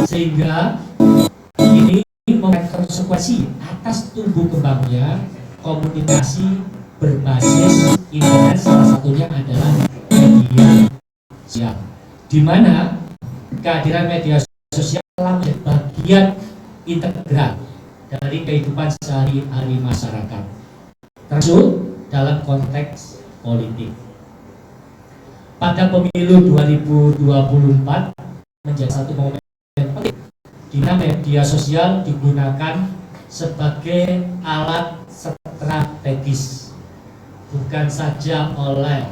Sehingga ini memberikan konsekuensi atas tumbuh kembangnya komunikasi berbasis internet, salah satunya adalah media sosial, di mana kehadiran media sosial telah menjadi bagian integral dari kehidupan sehari-hari masyarakat, termasuk dalam konteks politik. Pada pemilu 2024 menjadi satu momen penting di mana media sosial digunakan sebagai alat strategis bukan saja oleh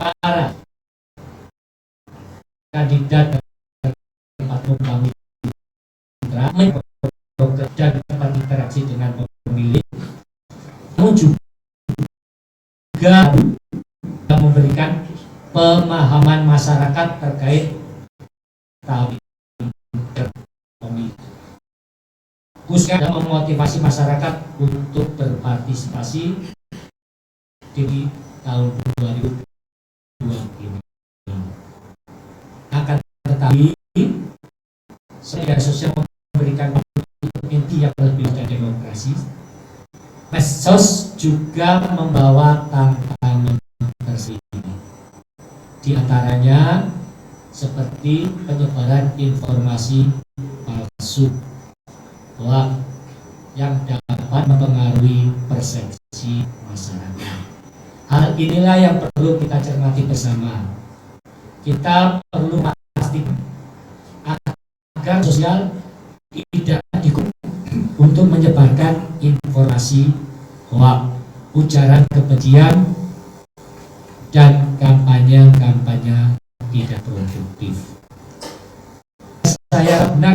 para kandidat dan pemilih dan berinteraksi dengan pemilih, namun juga memberikan pemahaman pemahaman masyarakat terkait tahap pemilu. Khususnya dalam memotivasi masyarakat untuk berpartisipasi di tahun 2002 ini. Akan tetapi, media sosial memberikan inti yang lebih dari demokrasi. Medsos juga membawa tantangan tersendiri. Di antaranya seperti penyebaran informasi palsu, hoax yang dapat mempengaruhi persepsi masyarakat. Hal inilah yang perlu kita cermati bersama. Kita perlu memastikan agar sosial tidak digunakan untuk menyebarkan informasi hoax, ujaran kebencian, dan kampanye-kampanye tidak produktif. Saya benar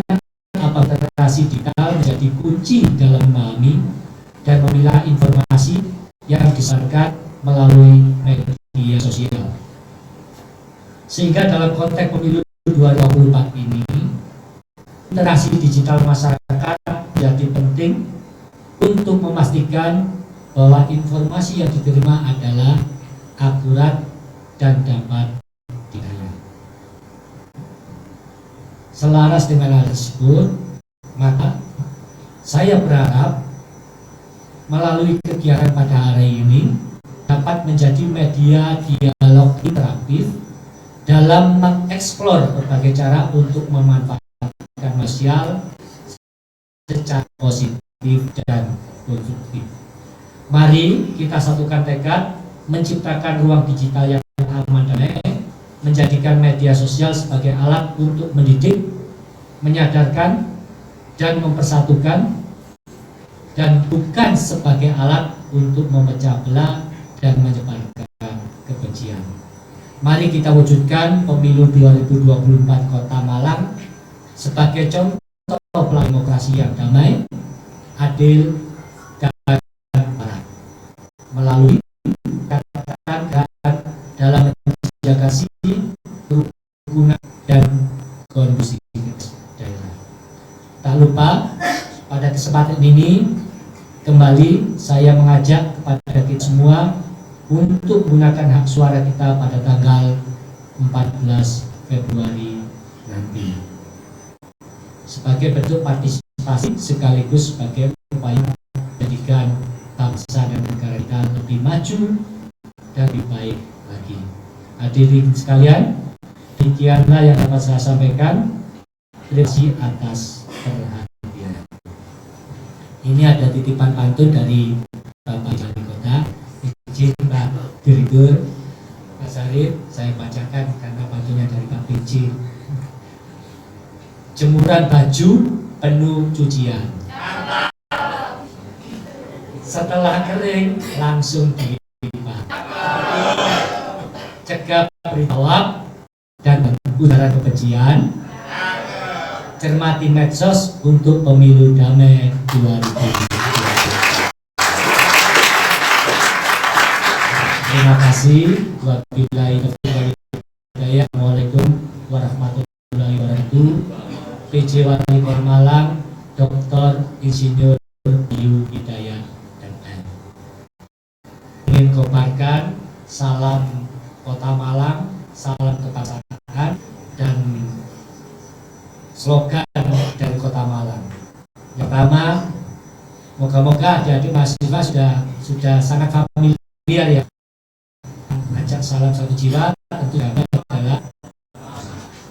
apakah literasi digital menjadi kunci dalam memahami dan memilah informasi yang disebarkan melalui media sosial. Sehingga dalam konteks pemilu 2024 ini, literasi digital masyarakat menjadi penting untuk memastikan bahwa informasi yang diterima adalah akurat dan dapat dipercaya. Selaras dengan hal tersebut, maka saya berharap melalui kegiatan pada hari ini dapat menjadi media dialog interaktif dalam mengeksplor berbagai cara untuk memanfaatkan sosial secara positif dan konstruktif. Mari kita satukan tekad menciptakan ruang digital yang aman dan damai, menjadikan media sosial sebagai alat untuk mendidik, menyadarkan, dan mempersatukan, dan bukan sebagai alat untuk memecah belah dan menyebarkan kebencian. Mari kita wujudkan pemilu 2024 Kota Malang sebagai contoh demokrasi yang damai, adil, dan waras. Melalui katakan dalam menjaga kerukunan dan kondusivitas daerah. Tak lupa pada kesempatan ini kembali saya mengajak kepada kita semua untuk menggunakan hak suara kita pada tanggal 14 Februari nanti sebagai bentuk partisipasi sekaligus sebagai upaya menjadikan bangsa dan negara kita lebih maju dan lebih baik lagi. Hadirin sekalian, demikianlah yang dapat saya sampaikan. Terima kasih atas perhatian. Ini ada titipan pantun dari Bapak Wali Kota. Izin Pak Direktur, Pak Sarif, saya bacakan karena pantunnya dari Pak PJ. Jemuran baju penuh cucian, setelah kering langsung dilipat. Cegah berita hoax dan ujaran kebencian. Cermati medsos untuk pemilu damai 2024. Terima kasih. Wabillahi taufiq wal hidayah. Assalamualaikum warahmatullahi wabarakatuh. PJ Wali Kota Malang, Dr. Insinyur Yu Hidayat MM. Ingin kobarkan salam Kota Malang, salam kebangsaan, dan slogan dari Kota Malang. Yang pertama, moga-moga adik-adik mahasiswa sudah sangat familiar ya. Ajak salam satu jiwa, tentu adalah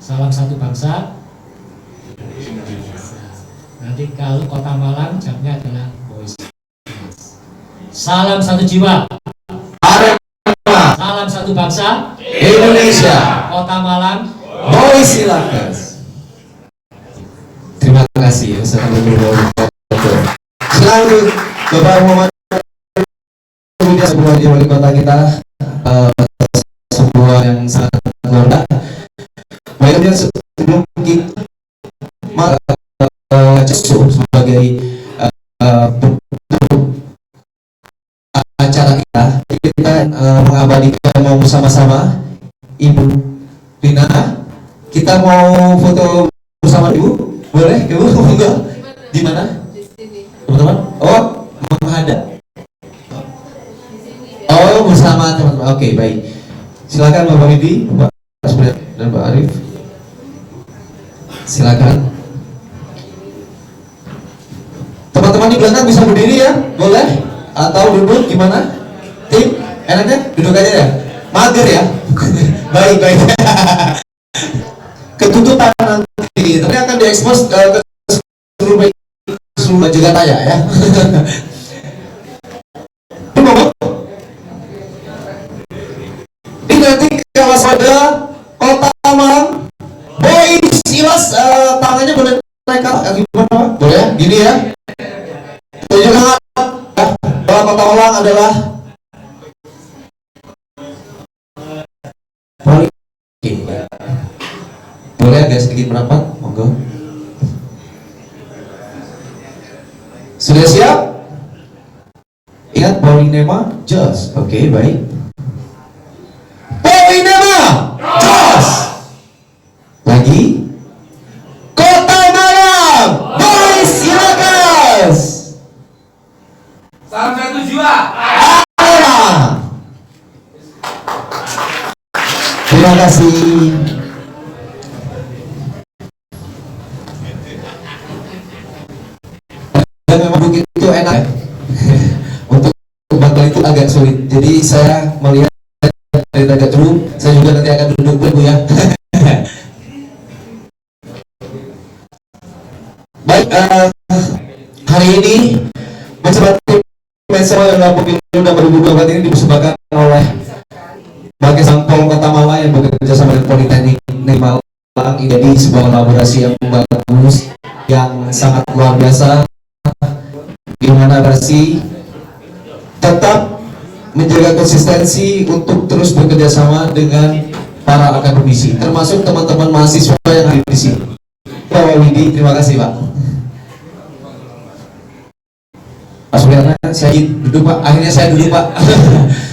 salam satu bangsa. Nanti kalau Kota Malang jamnya adalah voice. Salam satu jiwa, salam satu bangsa Indonesia. Kota Malang Voice Lakas. Terima kasih Ustaz Abdul Wahab. Selalu Bapak Muhammad sebuah wali kota kita, sebuah yang sangat luar biasa. Kemudian sebelum kita sebagai acara kita mengabadikan mau bersama-sama Ibu Vina, kita mau foto bersama Ibu, boleh Ibu? Monggo. Di mana? Teman-teman? Oh, menghadap. Oh, bersama teman-teman. Oke, baik. Silakan Bapak Widi, Bapak Asmir dan Pak Arif. Silakan. Teman-teman di belakang bisa berdiri ya, boleh? Atau duduk gimana? Tim, enaknya duduk aja ya. Mager ya. Baik. Ketutupan nanti, tapi akan diekspos ke seluruh Jakarta ya. Ini nanti kawasan Kota Malang. Boy Silas, tangannya boleh naik gimana? Boleh ya? Gini ya. Tunjukkan bahwa Kota Malang adalah boleh agak sedikit merapat, monggo. Sudah siap? Ingat Polinema, Jos. Oke, baik. Polinema, Jos. Lagi. Kota Malang, boys, silakan. Salam satu jiwa. Terima kasih. Dan memang begitu enak. Untuk bakal itu agak sulit. Jadi saya melihat dari agak dulu, saya juga nanti akan duduk Bu ya. Baik, hari ini mencermati mensel yang pemilu dan 2024 ini dipersembahkan oleh Bagai Sampol Kota Malang yang bekerja sama dengan Politeknik Negeri Malang. Ini jadi sebuah kolaborasi yang bagus, yang sangat luar biasa, di mana versi tetap menjaga konsistensi untuk terus bekerja sama dengan para akademisi, termasuk teman-teman mahasiswa yang hadir di sini. Pak Widi, terima kasih Pak. Pak Suryana, saya duduk Pak. Akhirnya saya duduk Pak.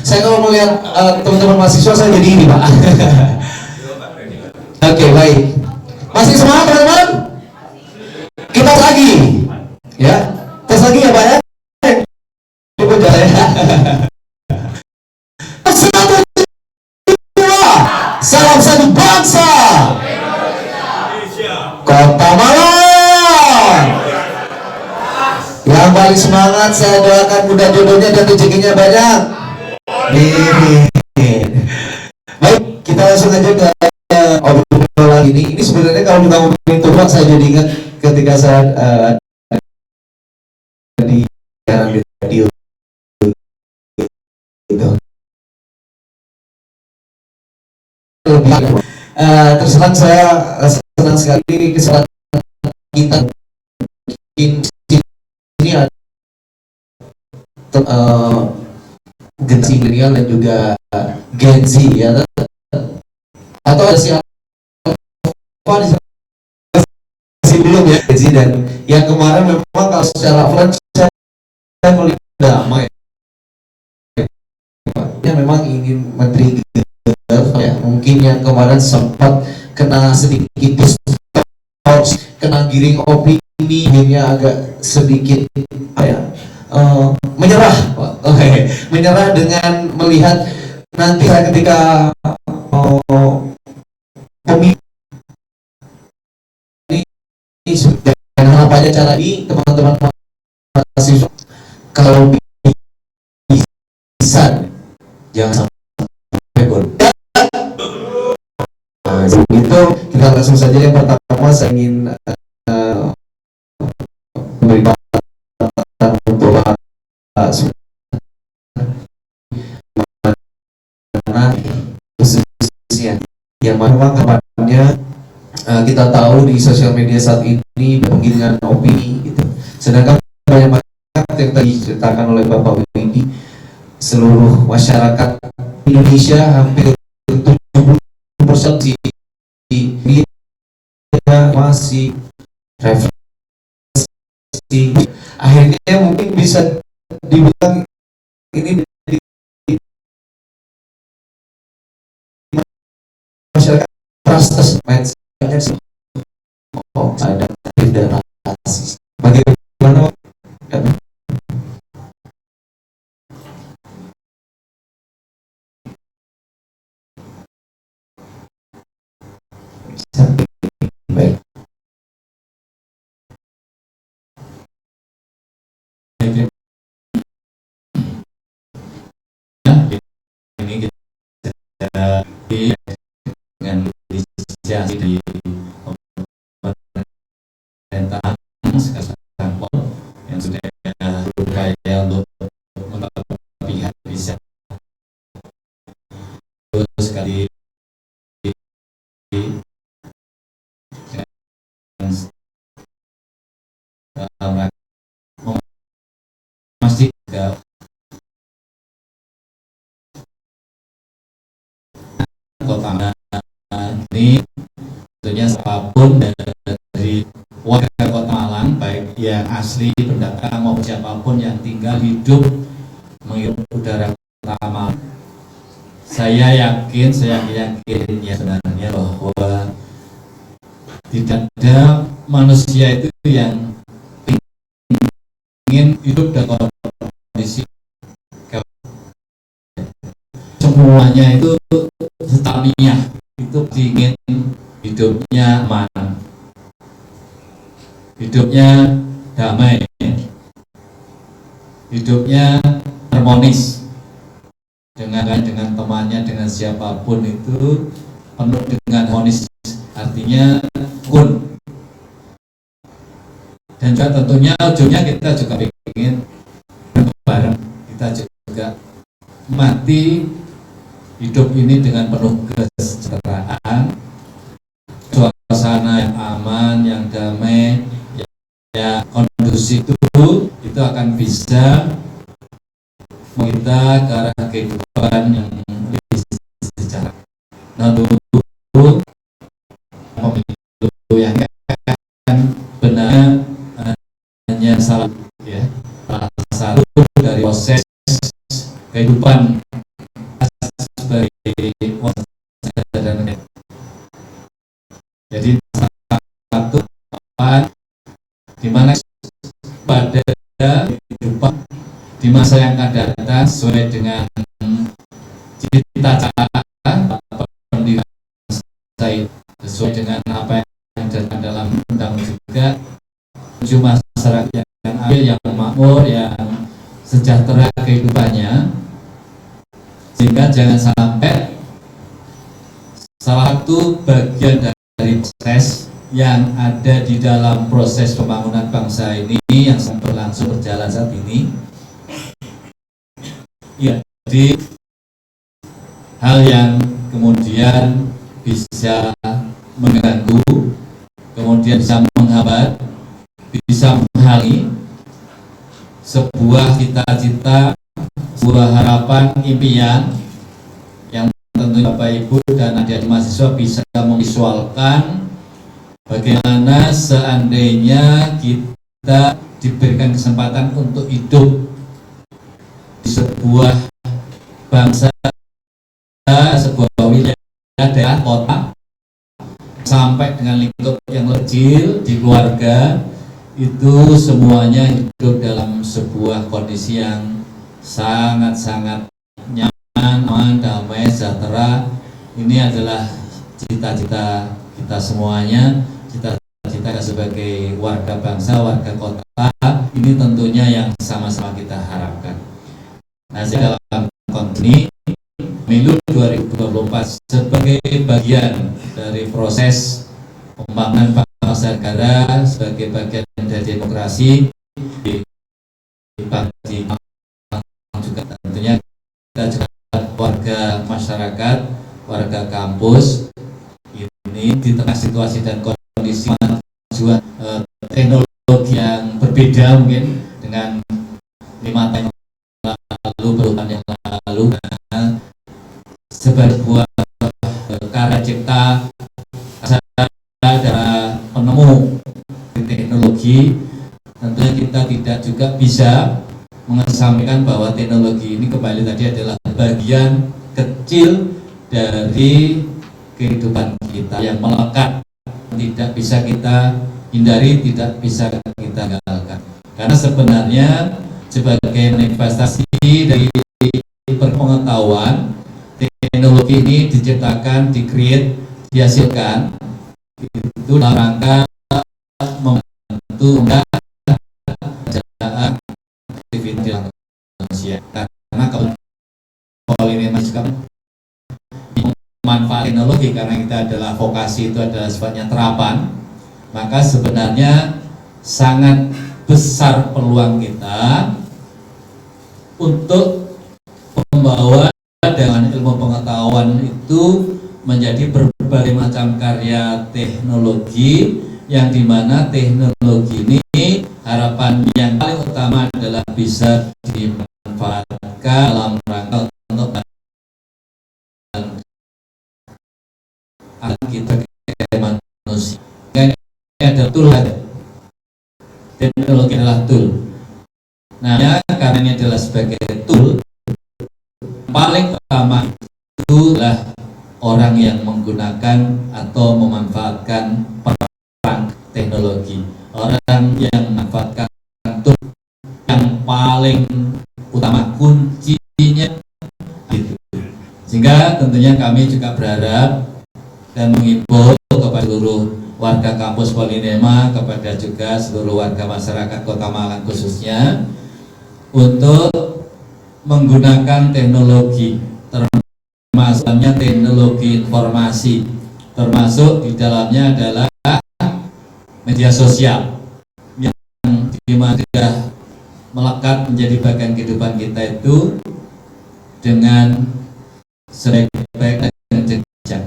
Saya kalau melihat teman-teman mahasiswa saya jadi ini Pak. Oke, baik. Masih semangat teman-teman? Kita lagi, ya. Tes lagi ya Pak ya. Cukup jalan ya. Salam satu bangsa. Kota Malang. Yang paling semangat saya doakan mudah jodohnya dan rezekinya banyak. Baik, kita langsung aja ke obrolan ini. Ini sebenarnya kalau kita ngomongin Tuhan, saya jadi ingat ketika saya di radio gitu. Terus terang saya senang sekali kesempatan kita ini ada generasi milenial dan juga Gen Z ya, atau ada siapa belum ya Gen Z, dan yang kemarin memang kalau secara offline saya melihat damai ya, memang ingin menteri ya, mungkin yang kemarin sempat kena sedikit distorsi, kena giring opini, akhirnya agak sedikit menyerah, menyerah dengan melihat nanti ketika pemilu ini dan apa aja cara ini, teman-teman mahasiswa kalau bisa jangan sampai gol. Begitu kita langsung saja. Yang pertama saya ingin memberi untuk khususnya yang memang kapannya kita tahu di sosial media saat ini penggiringan opini gitu. Sedangkan banyak yang tadi diceritakan oleh Bapak Widi, seluruh masyarakat Indonesia hampir 70% di masih referensi, akhirnya mungkin bisa dibilang ini masyarakat tes mindsetnya sih. Oh, ada tidak rasis. Bagaimana? Baik. Ini kita dengan inisiasi di pemerintahan sekarang yang sudah berupaya untuk membawa pihak bisa sekali memastikan kota ini tentunya siapapun dari warga Kota Malang, baik yang asli pendatang maupun siapapun yang tinggal hidup menghirup udara Kota Malang, saya yakin ya sebenarnya bahwa tidak ada manusia itu yang ingin hidup dalam kondisi semuanya itu setaminya itu ingin hidupnya aman, hidupnya damai, hidupnya harmonis dengan temannya, dengan siapapun itu penuh dengan harmonis, artinya kun. Dan juga tentunya ujungnya kita juga ingin bareng, kita juga mati hidup ini dengan penuh kesejahteraan, suasana yang aman, yang damai, yang kondusif itu akan bisa kita ke arah kehidupan yang lebih sejahtera. Nah, dulu pemilu yang kan benar hanya salah satu dari proses kehidupan sebagai warga dan negara. Jadi satu di mana pada kehidupan di masa yang akan datang sesuai dengan cita-cita pendidikan saya, sesuai dengan apa yang ada dalam undang juga menuju masyarakat yang adil, yang makmur, yang sejahtera kehidupannya, sehingga jangan sampai salah satu bagian dari proses yang ada di dalam proses pembangunan bangsa ini yang berlangsung berjalan saat ini, ya, jadi hal yang kemudian bisa mengganggu, kemudian bisa menghambat, bisa menghalangi sebuah cita-cita, sebuah harapan, impian yang tentunya Bapak Ibu dan adik-adik mahasiswa bisa memvisualkan bagaimana seandainya kita diberikan kesempatan untuk hidup di sebuah bangsa, sebuah wilayah, daerah, kota, sampai dengan lingkup yang kecil di keluarga, itu semuanya hidup dalam sebuah kondisi yang sangat-sangat nyaman, aman, damai, sejahtera. Ini adalah cita-cita kita semuanya, cita-cita sebagai warga bangsa, warga kota. Ini tentunya yang sama-sama kita harapkan. Nah, dalam konteks ini pemilu 2024 sebagai bagian dari proses pembangunan bangsa negara, sebagai bagian dari demokrasi, juga tentunya kita juga warga masyarakat, warga kampus ini di tengah situasi dan kondisi kemajuan teknologi yang berbeda mungkin dengan 5 tahun lalu, berulang yang lalu, sebuah karya cipta ada penemu teknologi, tentunya kita tidak juga bisa mengesampingkan bahwa teknologi ini kembali tadi adalah bagian kecil dari kehidupan kita yang melekat, tidak bisa kita hindari, tidak bisa kita gagalkan. Karena sebenarnya sebagai manifestasi dari pengetahuan, teknologi ini diciptakan, di-create, dihasilkan itu dalam rangka membantu aktivitas manusia. Karena Polinema juga manfaat teknologi, karena kita adalah vokasi itu adalah sifatnya terapan, maka sebenarnya sangat besar peluang kita untuk membawa dengan ilmu pengetahuan itu menjadi berbagai macam karya teknologi, yang dimana teknologi ini harapan yang paling utama adalah bisa dimanfaatkan dalam rangka untuk kita manusia. Ini adalah tool, teknologi adalah tool. Nah, ya, karena ini adalah sebagai tool, paling utama itu adalah orang yang menggunakan atau memanfaatkan perang teknologi. Orang yang memanfaatkan tool yang paling utama, kuncinya itu. Sehingga tentunya kami juga berharap dan mengimbau kepada seluruh warga kampus Polinema, kepada juga seluruh warga masyarakat Kota Malang khususnya, untuk menggunakan teknologi, termasuknya teknologi informasi, termasuk di dalamnya adalah media sosial yang dimana sudah melekat menjadi bagian kehidupan kita itu dengan sebaik-baik dan bijak.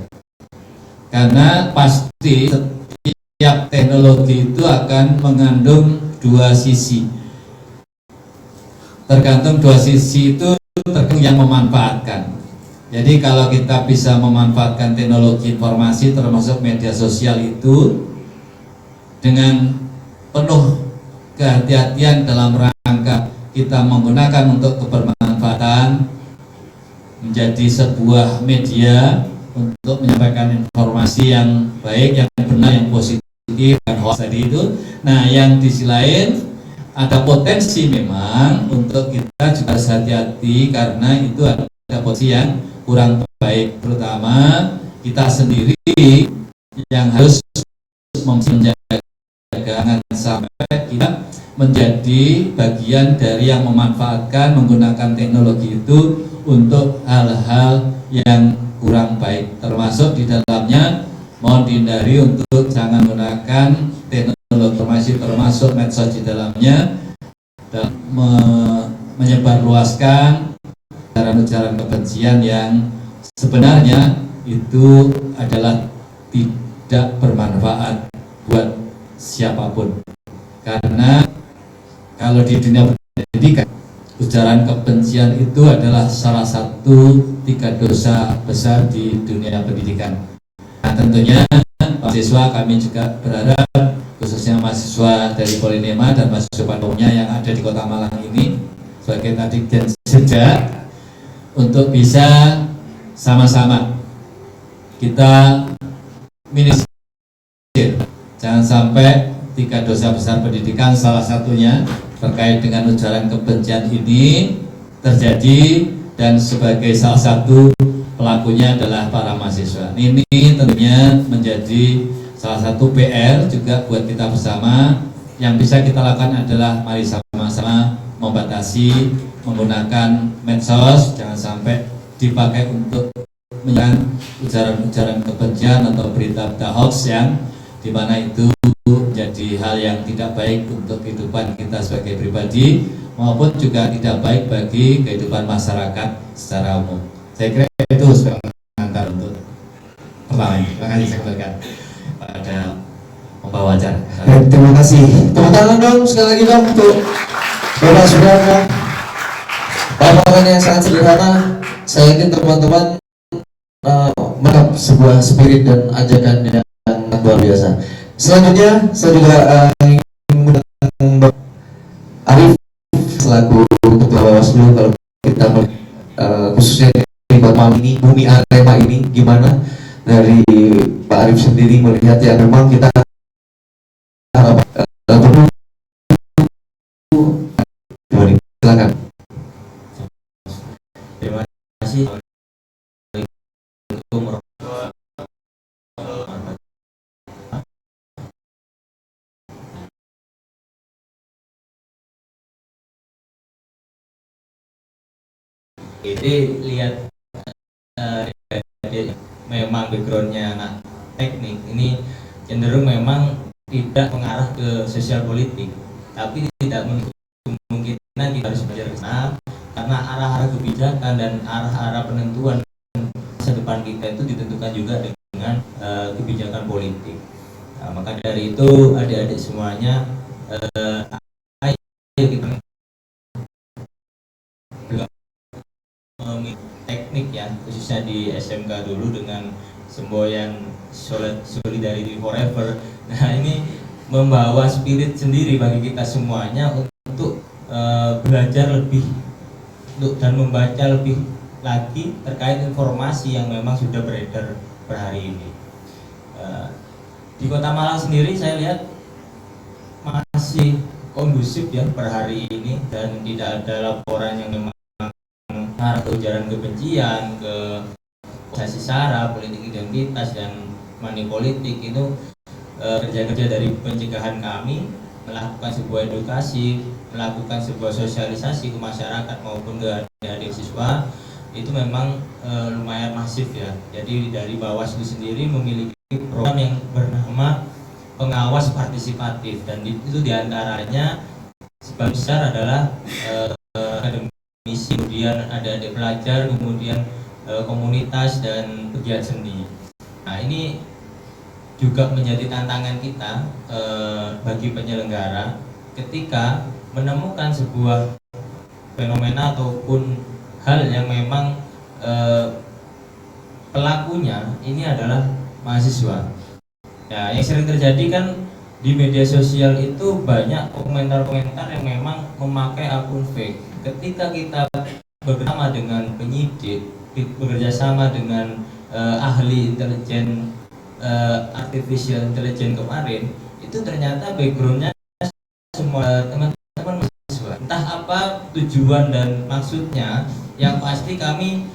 Karena pasti setiap teknologi itu akan mengandung dua sisi. Tergantung dua sisi itu tergantung yang memanfaatkan. Jadi kalau kita bisa memanfaatkan teknologi informasi termasuk media sosial itu dengan penuh kehati-hatian dalam rangka kita menggunakan untuk kebermanfaatan, menjadi sebuah media untuk menyampaikan informasi yang baik, yang benar, yang positif, dan hoax tadi itu. Nah, yang di sisi lain ada potensi memang untuk kita juga harus hati-hati, karena itu ada potensi yang kurang baik, terutama kita sendiri yang harus menjaga jangan sampai kita menjadi bagian dari yang memanfaatkan menggunakan teknologi itu untuk hal-hal yang kurang baik, termasuk di dalamnya mohon dihindari untuk jangan menggunakan teknologi informasi termasuk medsos di dalamnya dan menyebarluaskan ujaran-ujaran kebencian yang sebenarnya itu adalah tidak bermanfaat buat siapapun. Karena kalau di dunia pendidikan, ujaran kebencian itu adalah salah satu 3 dosa besar di dunia pendidikan. Nah, tentunya mahasiswa kami juga berharap, khususnya mahasiswa dari Polinema dan mahasiswa umumnya yang ada di Kota Malang ini, sebagai tadi dan sejak, untuk bisa sama-sama kita minimalisir, jangan sampai 3 dosa besar pendidikan salah satunya terkait dengan ujaran kebencian ini terjadi, dan sebagai salah satu pelakunya adalah para mahasiswa. Ini tentunya menjadi salah satu PR juga buat kita bersama. Yang bisa kita lakukan adalah mari sama-sama membatasi menggunakan medsos, jangan sampai dipakai untuk menyebarkan ujaran-ujaran kebencian atau berita-berita hoax yang dimana itu menjadi hal yang tidak baik untuk kehidupan kita sebagai pribadi maupun juga tidak baik bagi kehidupan masyarakat secara umum. Saya kira itu sebagai pengantar untuk pertama. Terima kasih saya kembalikan pada pembawa acara. Terima kasih. Tepuk tangan dong sekali lagi dong untuk Bapak Sudarmo. Paparan yang sangat sederhana. Saya yakin teman-teman menangkap sebuah spirit dan ajakan yang luar biasa. Selanjutnya saya juga ingin mengundang Arif selaku Ketua Bawaslu. Kalau kita khususnya di Malang ini, Bumi Arema ini, gimana dari Pak Arif sendiri melihat ya memang kita harap perlu silakan. Terima kasih. Jadi lihat memang backgroundnya anak teknik ini cenderung memang tidak mengarah ke sosial politik, tapi tidak kemungkinan kita harus belajar ke sana karena arah-arah kebijakan dan arah-arah penentuan masa depan kita itu ditentukan juga dengan kebijakan politik. Nah, maka dari itu adik-adik semuanya ayo kita teknik ya, khususnya di SMK dulu dengan semboyan Solidarity Forever. Nah, ini membawa spirit sendiri bagi kita semuanya untuk belajar lebih dan membaca lebih lagi terkait informasi yang memang sudah beredar per hari ini. Di Kota Malang sendiri saya lihat masih kondusif ya per hari ini, dan tidak ada laporan yang memang mengarah ke ujaran kebencian, ke organisasi SARA, politik identitas dan money politik. Itu kerja-kerja dari pencegahan kami, melakukan sebuah edukasi, melakukan sebuah sosialisasi ke masyarakat maupun ke adik-adik siswa, itu memang lumayan masif ya. Jadi dari Bawaslu sendiri memiliki program yang bernama pengawas partisipatif, dan itu diantaranya sebagian besar adalah akademisi, kemudian ada adik pelajar, kemudian komunitas dan pegiat seni. Nah, ini juga menjadi tantangan kita bagi penyelenggara ketika menemukan sebuah fenomena ataupun hal yang memang pelakunya ini adalah mahasiswa. Ya, yang sering terjadi kan di media sosial itu banyak komentar-komentar yang memang memakai akun fake. Ketika kita bersama dengan penyidik, bekerja sama dengan ahli intelijen artificial intelligence kemarin, itu ternyata backgroundnya semua teman-teman mahasiswa. Entah apa tujuan dan maksudnya, yang pasti kami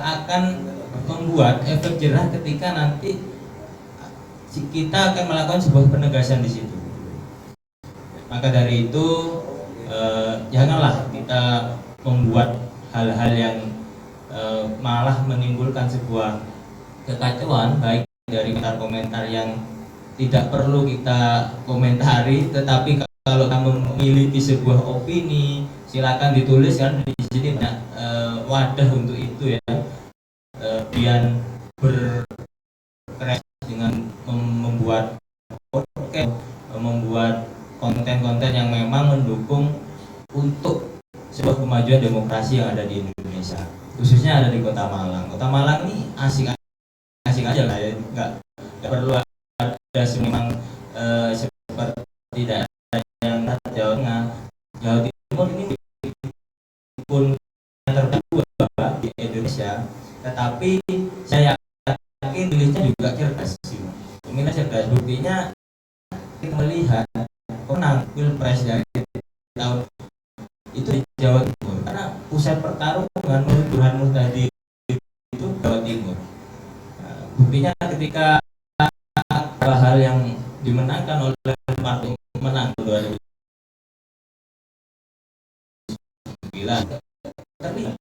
akan membuat efek jerah ketika nanti kita akan melakukan sebuah penegasan di situ. Maka dari itu janganlah kita membuat hal-hal yang malah menimbulkan sebuah kekacauan, baik dari komentar-komentar yang tidak perlu kita komentari, tetapi kalau kamu memiliki sebuah opini, silakan ditulis, kan di sini banyak wadah untuk itu ya. Kemudian berkreasi dengan membuat podcast, membuat konten-konten yang memang mendukung untuk sebuah kemajuan demokrasi yang ada di Indonesia, khususnya ada di Kota Malang. Kota Malang ini asik aja lah ya, nggak perlu ada memang seperti daerah yang Jawa Tengah, Jawa Timur ini pun terkedua di Indonesia, tetapi saya yakin pilihnya juga cerdas. Pemilih cerdas, buktinya kita melihat menang pilpres dari tahun itu di Jawa Timur, karena pusat pertarungan menurut Burhan Muhtadi itu Jawa Timur. Nah, buktinya ketika hal yang dimenangkan oleh partai menang 2009, terlihat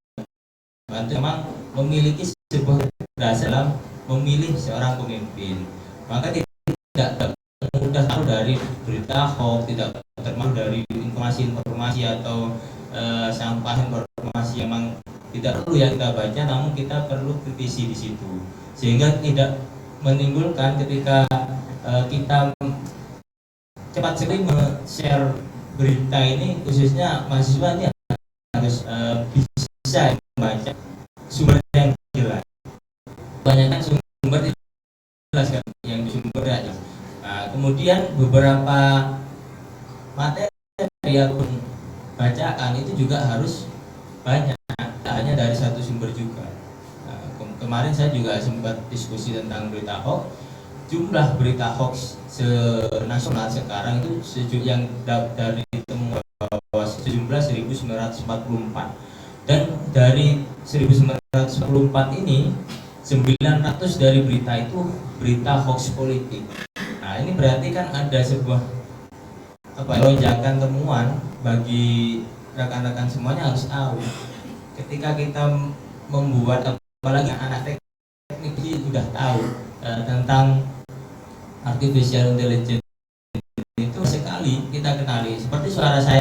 memang memiliki sebuah dasar dalam memilih seorang pemimpin. Maka tidak mudah tahu dari berita hoax, tidak termasuk dari informasi-informasi atau sampah informasi yang memang tidak perlu ya kita baca, namun kita perlu kritisi di situ, sehingga tidak menimbulkan ketika kita cepat sekali share berita ini, khususnya mahasiswa ini harus bisa membaca sumber yang jelas. Banyakkan sumber jelas kan, yang di sumber aja. Nah, kemudian beberapa materi ataupun bacaan itu juga harus banyak, tak hanya dari satu sumber juga. Nah, kemarin saya juga sempat diskusi tentang berita hoax. Jumlah berita hoax nasional sekarang itu yang dari temuan bahwa sejumlah 1944, dan dari 1944 ini 900 dari berita itu berita hoax politik. Nah ini berarti kan ada sebuah lonjakan temuan. Bagi rekan-rekan semuanya harus tahu, ketika kita membuat, apalagi anak teknik sudah tahu tentang artificial intelligence itu sekali kita kenali. Seperti suara saya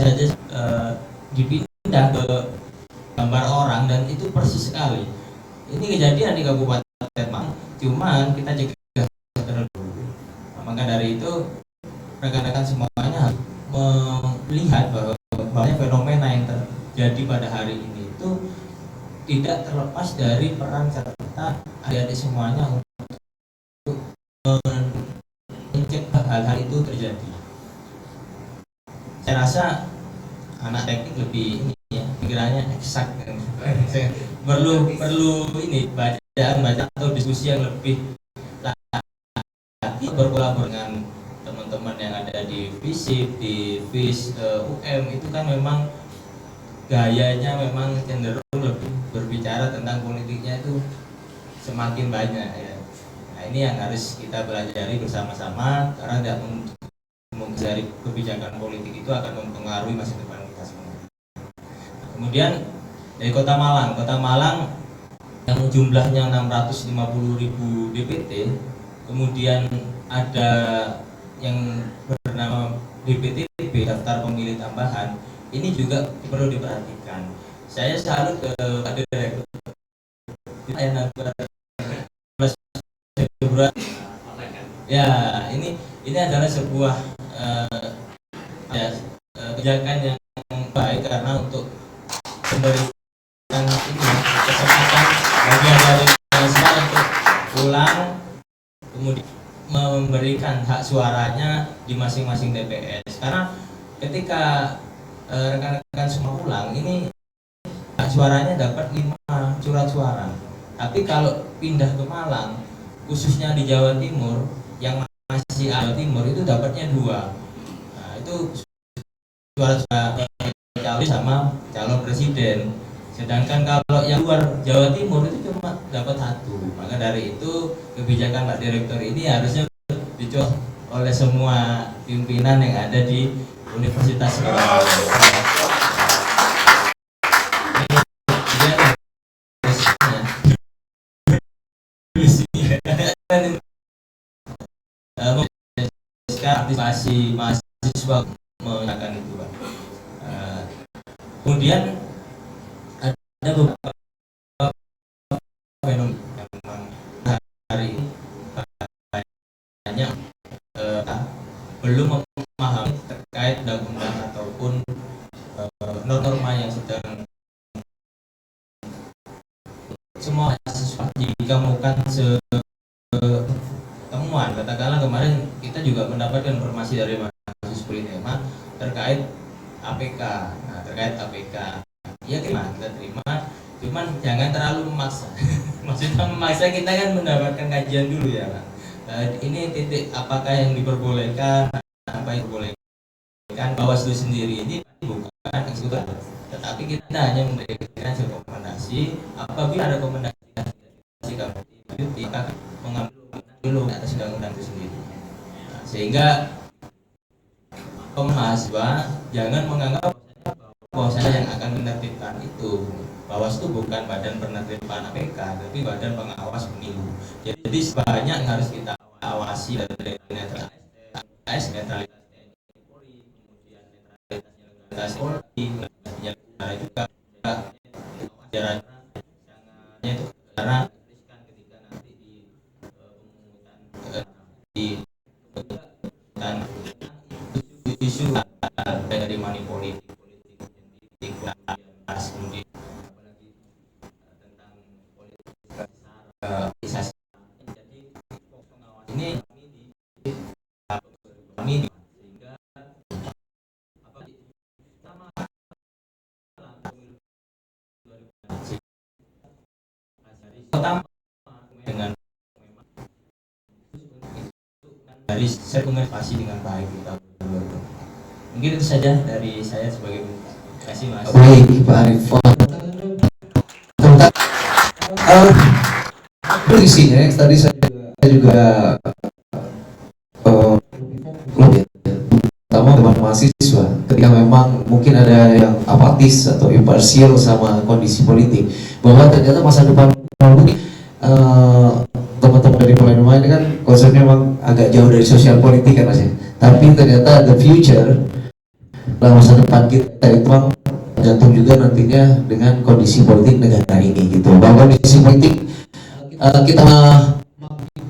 saja dipindah ke gambar orang dan itu persis sekali. Ini kejadian di Kabupaten Malang, cuman kita cegah terlebih. Maka dari itu rekan-rekan semuanya harus melihat bahwa fenomena yang terjadi pada hari ini itu tidak terlepas dari peran serta adik-adik semuanya untuk mencegah hal-hal itu terjadi. Saya rasa anak teknik lebih ini ya, pikirannya eksak. perlu ini baca atau diskusi yang lebih berkolaborasi dengan teman-teman yang ada di FISIP, di FIS, UM. Itu kan memang gayanya memang cenderung lebih berbicara tentang politiknya itu semakin banyak ya. Nah ini yang harus kita pelajari bersama-sama, karena tidak mungkin dari kebijakan politik itu akan mempengaruhi masa depan kita semua. Kemudian dari Kota Malang yang jumlahnya 650.000 DPT, kemudian ada yang bernama DPTB, daftar pemilih tambahan. Ini juga perlu diperhatikan. Saya salut ke Pak Direktur yang ya, ini adalah sebuah kebijakan yang baik, karena untuk memberikan kesempatan bagi adik mahasiswa untuk pulang, kemudian memberikan hak suaranya di masing-masing TPS. Karena ketika rekan-rekan semua pulang, ini hak suaranya dapat 5 surat suara. Tapi kalau pindah ke Malang, khususnya di Jawa Timur, yang masih Jawa Timur itu dapatnya 2. Nah, itu suara calon sama calon presiden. Sedangkan kalau yang luar Jawa Timur itu cuma dapat 1. Maka dari itu kebijakan Pak Direktur ini harusnya dicoba oleh semua pimpinan yang ada di Universitas Malang. Aktivasi mahasiswa menggunakan itu, Pak. Kemudian ada beberapa fenomena yang memang hari ini banyak belum memahami terkait undang-undang ataupun norma yang sedang semua mahasiswa dikemukakan temuan. Katakanlah kemarin kita juga mendapatkan informasi dari mahasiswa Politema terkait APK. Nah, terkait APK, ya kita terima, cuman jangan terlalu memaksa. Maksudnya memaksa, kita kan mendapatkan kajian dulu ya, Pak. Ini titik apakah yang diperbolehkan, apa yang diperbolehkan. Bawaslu sendiri ini bukan eksekutif, tetapi kita hanya memberikan rekomendasi. Apabila ada rekomendasi kita mengambil dulu atas undang-undang itu sendiri. Nah, sehingga mahasiswa jangan menganggap bahwasanya yang akan menertibkan itu Bawaslu bukan badan penertiban APK, tapi badan pengawas pemilu. Jadi sebanyak yang harus kita awasi dari netralitas TNI Polri, kemudian netralitas Polri, juga jaraknya itu, karena ketika nanti di pemungutan di isu dari money politik kemudian apalagi tentang politisasi. Jadi pengawas ini kami pertama dengan dari sergumentasi dengan baik kita berdua. Mungkin itu saja dari saya sebagai kasih Mas. Baik, Pak Arif. Isinya tadi saya juga lebih pertama teman mahasiswa ketika memang mungkin ada yang apatis atau imparsial sama kondisi politik, bahwa ternyata masa depan teman-teman dari Polandia ini kan konsepnya memang agak jauh dari sosial politik kan Mas ya, tapi ternyata the future masa depan kita itu memang gantung juga nantinya dengan kondisi politik negara ini gitu. Bahwa kondisi politik kita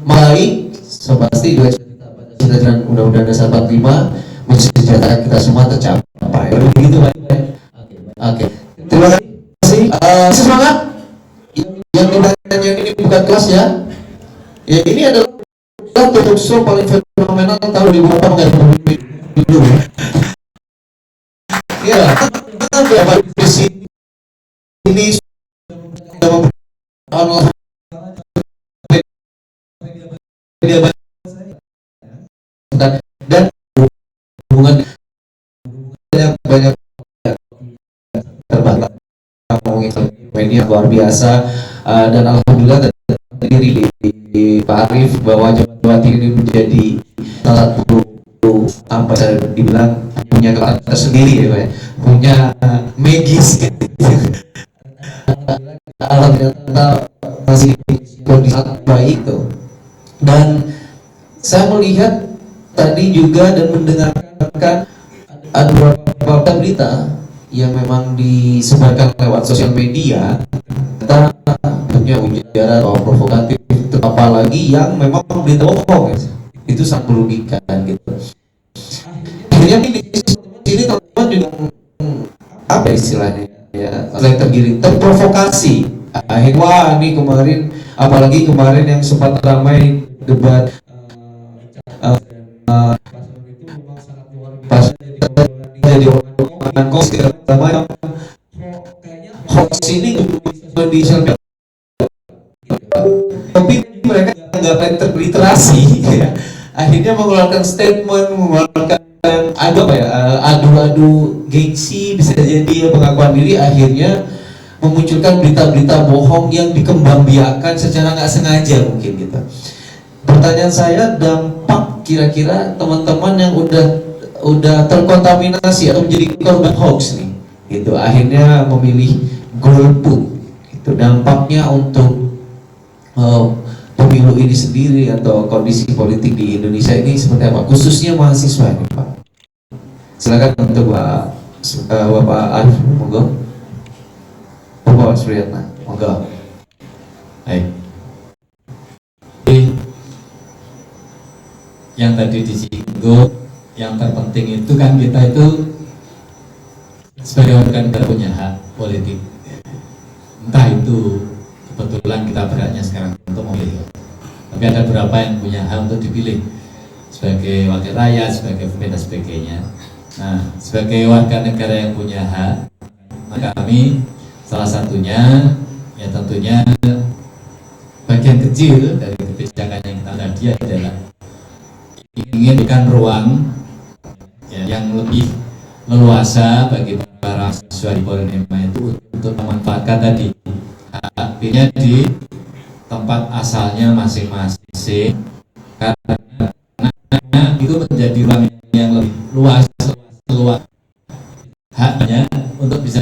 baik, so pasti juga cita-cita Undang-Undang Dasar 45 mensejahterakan kita semua tercapai. Begitu Pak. Oke. Terima kasih. Semangat. Yang ditanya ini bukan kelas ya. Ya ini adalah talk show paling fenomenal tahun 2004 nggak dulu. Ya, Bapak di sini sudah dan hubungan banyak terbatas ini luar biasa, dan alhamdulillah terdiri di Pak Arif bahwa Jawa Timur ini menjadi salah satu apa saya dibilang punya kekuatan tersendiri ya Pak, punya magis alhamdulillah masih kondisi baik itu. Dan saya melihat tadi juga dan mendengarkan ada beberapa berita yang memang disebarkan lewat sosial media, kita punya ujaran atau provokatif, apalagi yang memang berita bohong, itu sangat merugikan gitu. Akhirnya di sini teman-teman juga apa istilahnya ya, selain tergiring, terprovokasi. Akhirnya wah ini kemarin, apalagi kemarin yang sempat ramai debat pas jadi orang kos namanya hoax ini di tapi mereka nggak terliterasi ya. Akhirnya mengeluarkan statement, mengeluarkan adu gengsi, bisa jadi pengakuan diri, akhirnya memunculkan berita-berita bohong yang dikembangbiakan secara nggak sengaja mungkin gitu. Pertanyaan saya, dampak kira-kira teman-teman yang udah terkontaminasi atau menjadi korban hoax nih, gitu, akhirnya memilih golput, itu dampaknya untuk pemilu ini sendiri atau kondisi politik di Indonesia ini seperti apa, khususnya mahasiswa ini Pak? Silakan untuk Bapak Arif, monggo. Bapak Suryatna, monggo. Baik. Yang tadi disinggung, yang terpenting itu kan kita itu sebagai organ kita punya hak politik. Entah itu kebetulan kita beratnya sekarang untuk memilih, tapi ada beberapa yang punya hak untuk dipilih sebagai wakil rakyat, sebagai pemimpin dan sebagainya. Nah, sebagai warga negara yang punya hak, maka kami salah satunya ya tentunya bagian kecil dari kebijakan yang kita tadi adalah ingin berikan ruang ya, yang lebih leluasa bagi para siswa di Polandia itu untuk memanfaatkan tadi haknya di tempat asalnya masing-masing, karena itu menjadi ruang yang lebih luas haknya untuk bisa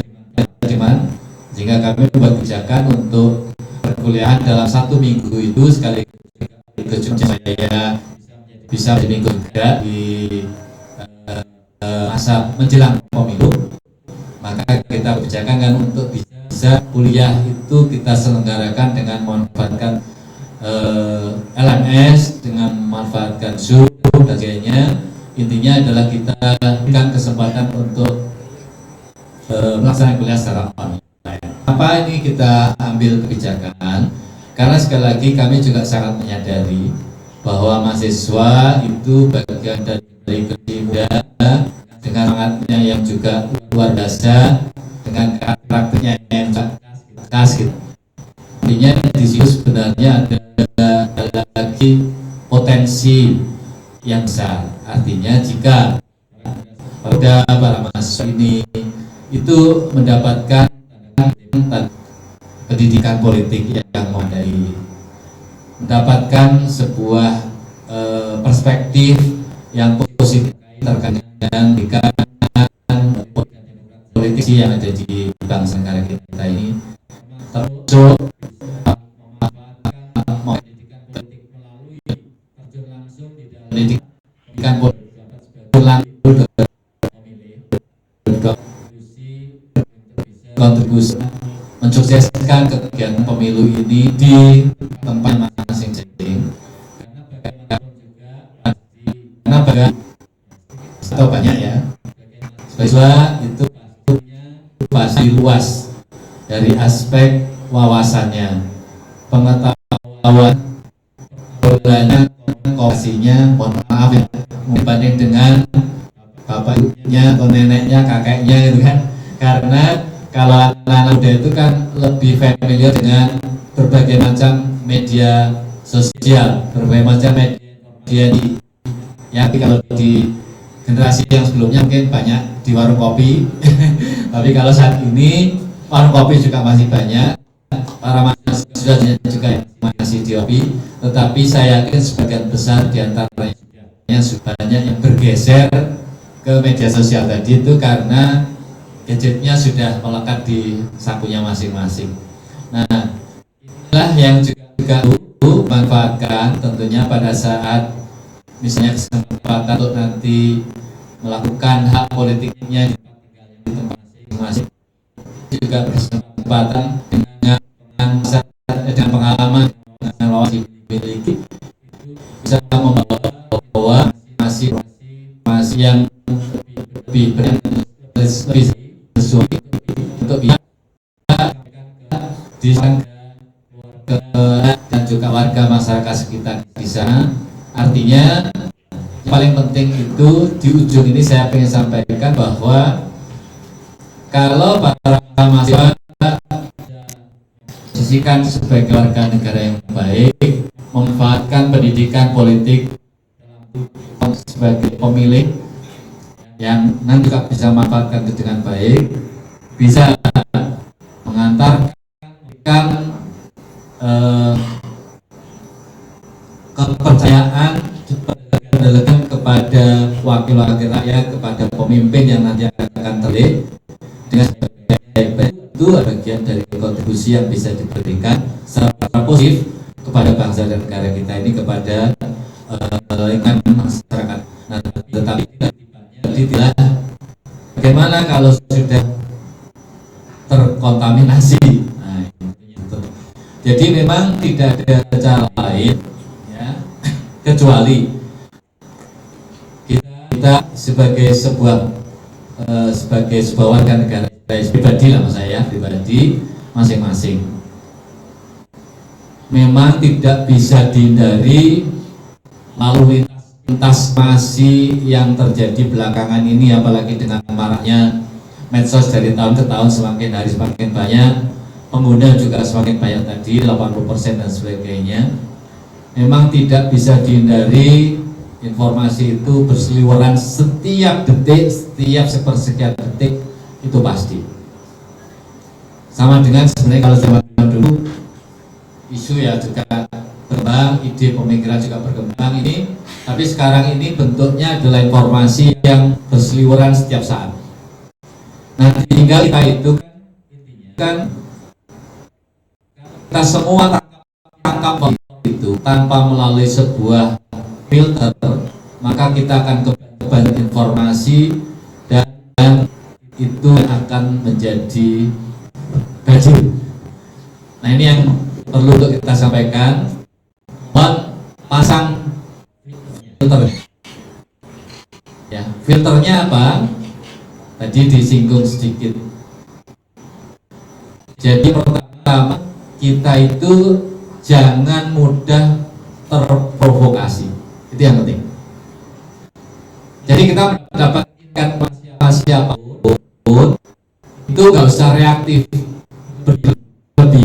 dimanfaatkan, sehingga kami membuat kebijakan untuk perkuliahan dalam 1 minggu itu sekaligus supaya bisa di minggu juga di masa menjelang pemilu, maka kita kebijakan kan untuk bisa kuliah itu kita selenggarakan dengan memanfaatkan LMS, dengan memanfaatkan Zoom dan sebagainya. Intinya adalah kita berikan kesempatan untuk melaksanakan kuliah secara online. Apa ini kita ambil kebijakan? Karena sekali lagi kami juga sangat menyadari bahwa mahasiswa itu bagian dari kerja dengan semangatnya yang juga luar biasa, dengan karakternya yang khas gitu. artinya di situ sebenarnya ada lagi potensi yang besar. Artinya jika pada para mahasiswa ini itu mendapatkan pendidikan politik yang memadai, mendapatkan sebuah perspektif yang positif terkait dengan politisi yang ada di bangsa negara kita ini, termasuk pendidikan politik melalui terjun langsung di dalam pendidikan politik kontribusi mensukseskan kegiatan pemilu ini di tempat masing-masing. Karena atau banyak ya, siswa itu pasti luas dari aspek wawasannya, pengetahuan, pergaulannya, komunikasinya, mohon maaf ya, dibanding dengan bapak ibunya atau neneknya, kakeknya gitu kan. Karena kalau anak-anak muda itu kan lebih familiar dengan berbagai macam media sosial, berbagai macam media di ya, kalau di generasi yang sebelumnya mungkin banyak di warung kopi tapi kalau saat ini warung kopi juga masih banyak, para mahasiswa juga masih di kopi, tetapi saya yakin sebagian besar diantaranya sudah banyak yang bergeser ke media sosial tadi itu karena gadgetnya sudah melekat di sakunya masing-masing. Nah, inilah yang juga perlu manfaatkan tentunya pada saat misalnya kesempatan untuk nanti melakukan hak politiknya di tempat masing-masing, juga berkesempatan dengan pengalaman dengan wawasan dimiliki bisa membawa masih yang lebih sesuai untuk bisa dan juga warga masyarakat sekitar di sana. Artinya yang paling penting itu di ujung ini saya ingin sampaikan bahwa kalau para mahasiswa posisikan sebagai warga negara yang baik, memanfaatkan pendidikan politik sebagai pemilih yang nanti juga bisa memanfaatkan itu dengan baik, bisa mengantarkan kepercayaan kepada wakil-wakil rakyat, kepada pemimpin yang nanti akan terpilih dengan baik-baik. Itu bagian dari kontribusi yang bisa diberikan secara positif kepada bangsa dan negara kita ini, kepada lingkungan masyarakat. Nah, tetapi tidak, bagaimana kalau sudah terkontaminasi? Nah, itu. Jadi memang tidak ada cara lain ya, kecuali kita sebagai sebuah warga negara pribadi lah, saya pribadi masing-masing memang tidak bisa dihindari lalu lintas masih yang terjadi belakangan ini, apalagi dengan maraknya medsos dari tahun ke tahun, semakin hari semakin banyak, pengguna juga semakin banyak tadi 80% dan sebagainya. Memang tidak bisa dihindari informasi itu berseliweran setiap detik, setiap sepersekian detik, itu pasti. Sama dengan sebenarnya kalau zaman dulu isu ya juga berkembang, ide pemikiran juga berkembang ini, tapi sekarang ini bentuknya adalah informasi yang berseliweran setiap saat. Nah, tinggal kita itu kan kita semua tangkap itu tanpa melalui sebuah filter, maka kita akan kebanyakan informasi dan itu akan menjadi bajir. Nah, ini yang perlu untuk kita sampaikan. Pasang filter ya, filternya apa? Tadi disinggung sedikit. Jadi pertama, kita itu jangan mudah terprovokasi, itu yang penting. Jadi kita mendapatkan siapapun itu nggak usah reaktif berlebih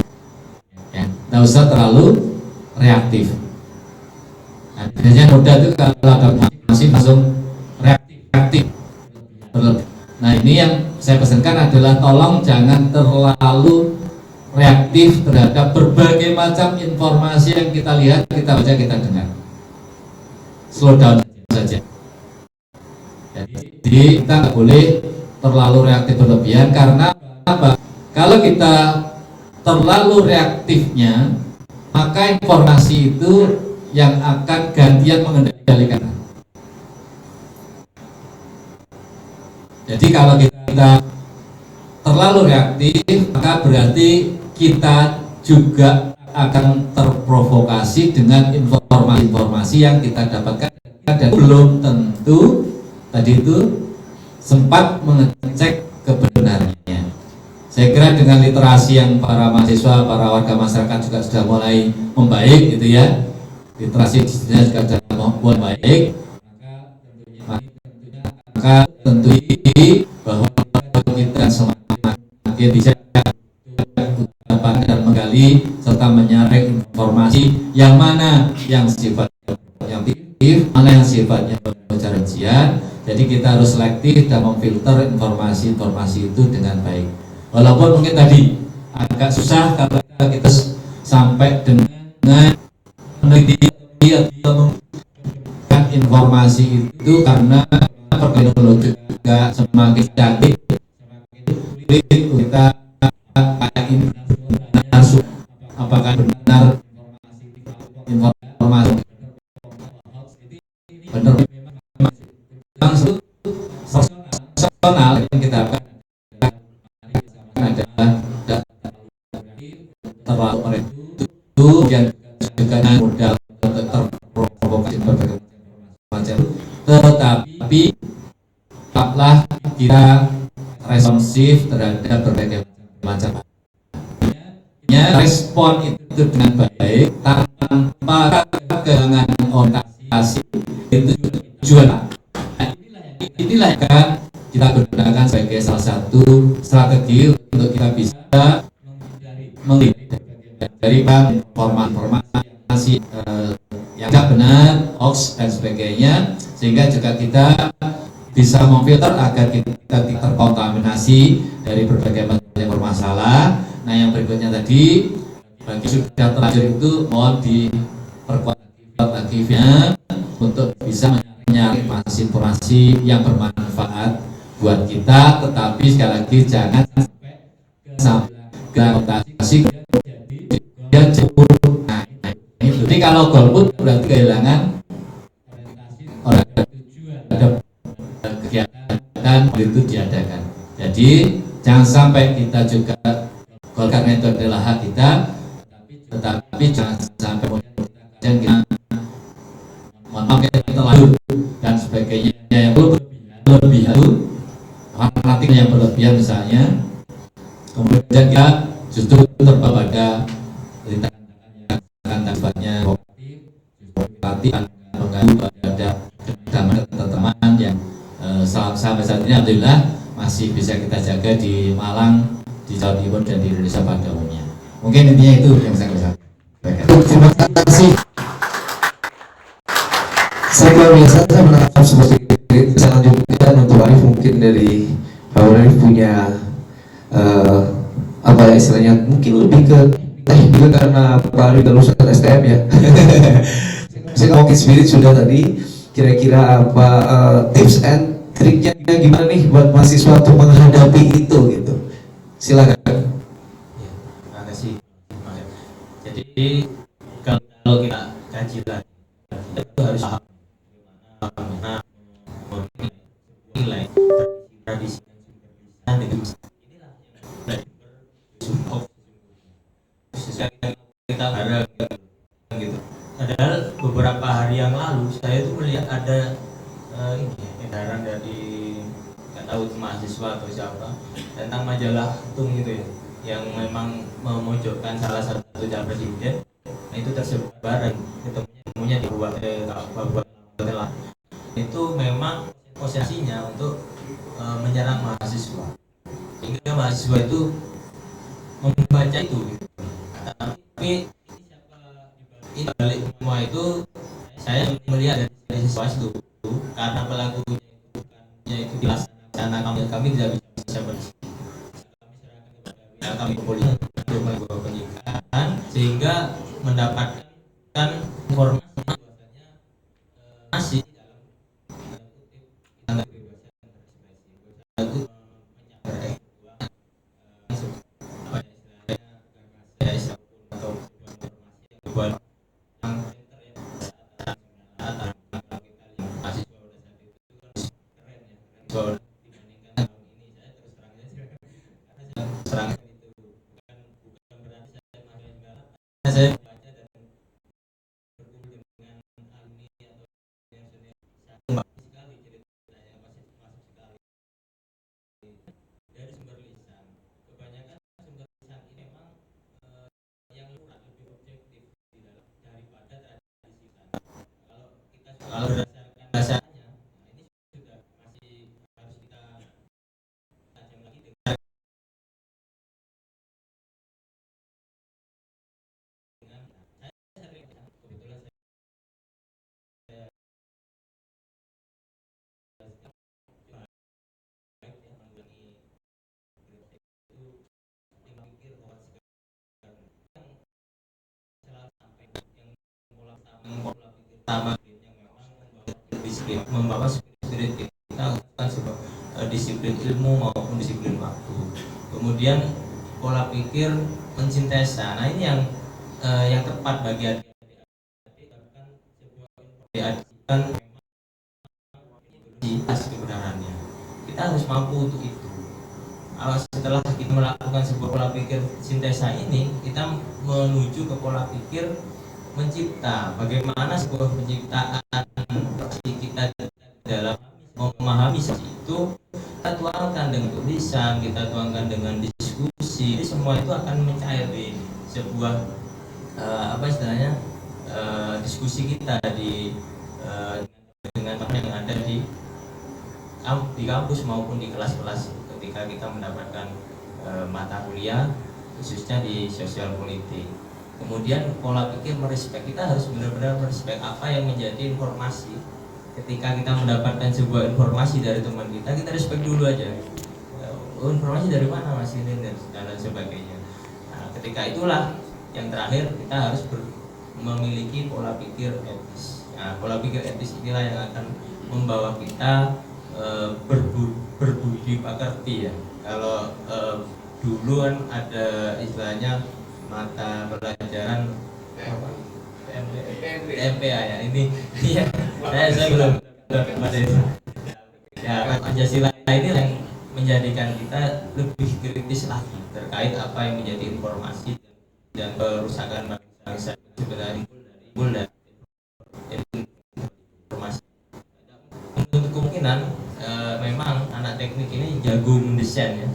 ya. nggak usah terlalu reaktif. Nah, biasanya muda itu kalau ada masih langsung reaktif. Nah, ini yang saya pesankan adalah tolong jangan terlalu reaktif terhadap berbagai macam informasi yang kita lihat, kita baca, kita dengar. Slow down saja. Jadi kita nggak boleh terlalu reaktif berlebihan, karena apa? Kalau kita terlalu reaktifnya, maka informasi itu yang akan gantian mengendalikan. Jadi kalau kita terlalu reaktif, maka berarti kita juga akan terprovokasi dengan informasi-informasi yang kita dapatkan dan belum tentu tadi itu sempat mengecek kebenarannya. Saya kira dengan literasi yang para mahasiswa, para warga masyarakat juga sudah mulai membaik gitu ya, literasi juga sudah mulai membaik, maka tentunya bahwa kita semakin bisa dan menggali serta menyaring informasi yang mana yang sifatnya yang positif, mana yang sifatnya bocor ujian. Jadi kita harus selektif dan memfilter informasi-informasi itu dengan baik. Walaupun mungkin tadi agak susah kalau kita sampai dengan meneliti atau menggunakan informasi itu, karena teknologi juga semakin canggih, kita kayak ini apakah benar informasi benar langsung personal yang kita akan adalah terlalu itu yang juga mudah terprovokasi berbagai macam, tetapi tetaplah kita responsif terhadap berbagai macam. Respon itu dengan baik tanpa kehilangan orientasi itu tujuan. Inilah yang akan kita gunakan sebagai salah satu strategi untuk kita bisa menghindari informasi yang tidak benar, hoax dan sebagainya, sehingga juga kita bisa memfilter agar kita tidak terkontaminasi dari berbagai macam masalah. Nah, yang berikutnya tadi, bagi sudah terlanjur itu mohon diperkuat aktifnya untuk bisa menyaring informasi yang bermanfaat buat kita, tetapi sekali lagi jangan sampai kontaminasi dia jauh. Nah, itu. Jadi kalau golput berarti kehilangan kegiatan itu diadakan. Jadi jangan sampai kita juga, karena itu adalah hak kita, tetapi jangan sampai yang kita terlanjur dan sebagainya yang berlebihan itu, fanatik yang berlebihan misalnya, kemudian kita justru terbawa pada tindakan-tindakannya provokatif, mengganggu pada kedamaian teman-teman yang sampai saat ini alhamdulillah masih bisa kita jaga di Malang, di Jawa Timur dan di Indonesia pada umumnya. Mungkin intinya itu yang saya sampaikan. Terima kasih. Saya luar biasa, saya menangkap seperti itu. Saya lanjutkan untuk Arif, mungkin dari Pak Arif punya apa ya istilahnya, mungkin lebih ke juga karena Pak Arif lulusan STM ya. Saya mungkin spirit sudah tadi, kira-kira apa tips and triknya gimana nih buat mahasiswa untuk menghadapi itu gitu. Silakan. Terima kasih. Jadi kalau kita kaji lagi, itu harus paham bagaimana nilai tradisi dan inilah yang kita harap gitu. Padahal beberapa hari yang lalu saya itu melihat ada edaran dari nggak tahu mahasiswa atau siapa tentang majalah Tung gitu ya, yang memang memojokkan salah satu calon presiden. Nah, itu tersebar dan ketemunya di Kabupaten lain. Itu memang posisinya untuk menyerang mahasiswa, sehingga mahasiswa itu membaca itu gitu. Tapi balik semua itu saya melihat dari sisi itu karena pelakunya itu dilaksanakan kami tidak bisa berdiskusi. Kami kepolisian untuk melakukan penyidikan sehingga mendapatkan informasi masih saya baca dan berkumpul dengan alumni atau yang senior sekali ceritanya masih masuk sekali dari sumber lisan. Kebanyakan sumber lisan ini memang yang lebih objektif di dalam daripada tradisi lisan. Kalau berdasarkan bahasanya, ini sudah masih harus kita tajam lagi dengan utama yang memang membawa spirit kita bukan sebuah disiplin ilmu maupun disiplin waktu. Kemudian pola pikir mensintesa. Nah ini yang tepat bagi adik-adik bahkan sebuah kan kebenarannya. Kita harus mampu untuk itu. Setelah kita melakukan sebuah pola pikir sintesa ini, kita menuju ke pola pikir mencipta. Bagaimana sebuah penciptaan kita dalam memahami itu kita tuangkan dengan tulisan, kita tuangkan dengan diskusi. Jadi semua itu akan mencair di sebuah apa istilahnya diskusi kita dengan teman yang ada di kampus maupun di kelas-kelas ketika kita mendapatkan mata kuliah khususnya di sosial politik. Kemudian pola pikir merespek, kita harus benar-benar merespek apa yang menjadi informasi. Ketika kita mendapatkan sebuah informasi dari teman kita respect dulu aja. Informasi dari mana Mas ini dan lain sebagainya. Nah, ketika itulah yang terakhir kita harus memiliki pola pikir etis. Nah, pola pikir etis inilah yang akan membawa kita berbudi pekerti ya. Kalau dulu kan ada istilahnya mata pelajaran PMPA ya, ini ya saya belum pada itu ya. Pancasila ini yang menjadikan kita lebih kritis lagi terkait apa yang menjadi informasi dan kerusakan bangsa sebenarnya timbul dari informasi. Untuk kemungkinan memang anak teknik ini jago mendesain ya.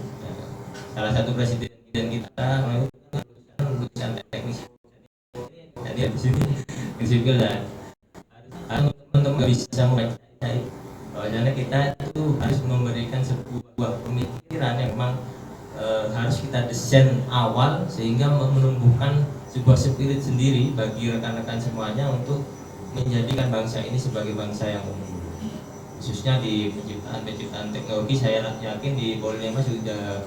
Salah satu presiden kita lulusan teknik. Jadi di sini prinsipil dan teman-teman bisa membaca bahwasanya kita itu harus memberikan sebuah pemikiran yang memang harus kita desain awal sehingga menumbuhkan sebuah spirit sendiri bagi rekan-rekan semuanya untuk menjadikan bangsa ini sebagai bangsa yang unggul. Khususnya di penciptaan teknologi, saya yakin di Polima sudah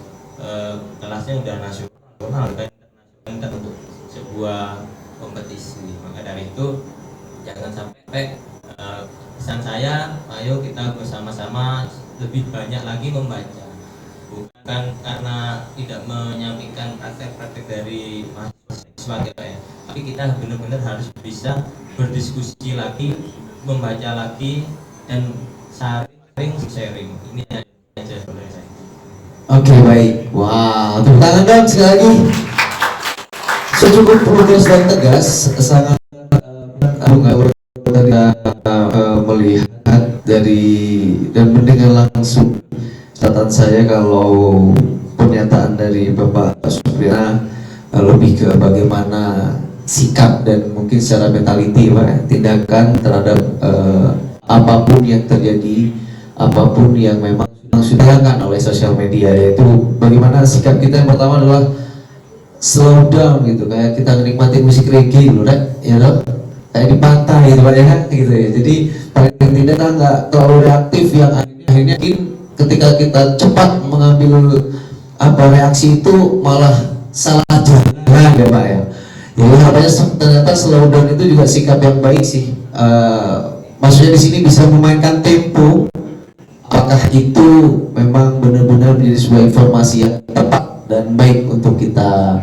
kelasnya sudah nasional dan internasional untuk sebuah kompetisi. Maka dari itu jangan sampai pesan saya, ayo kita bersama-sama lebih banyak lagi membaca, bukan karena tidak menyampaikan praktek-praktek dari mahasiswa kita ya, tapi kita benar-benar harus bisa berdiskusi lagi, membaca lagi, dan sharing. Ini aja dari saya. Oke, baik. Wow, tepuk tangan dong sekali lagi. Cukup progres dan tegas, sangat dari melihat dari dan mendengar langsung catatan saya kalau pernyataan dari Bapak Supriyana lebih ke bagaimana sikap dan mungkin secara mentality Pak, tindakan terhadap apapun yang terjadi, apapun yang memang sudah dilakukan oleh sosial media, yaitu bagaimana sikap kita yang pertama adalah slow down gitu, kayak kita menikmati musik reggae loh, ya loh. kayak di pantai gitu Pak ya, gitu ya. Jadi paling tidak nggak terlalu reaktif yang akhirnya ketika kita cepat mengambil reaksi itu malah salah jalan ya Pak ya. Jadi harapannya ternyata slow down itu juga sikap yang baik sih. Maksudnya di sini bisa memainkan tempo. Apakah itu memang benar-benar menjadi sebuah informasi yang tepat dan baik untuk kita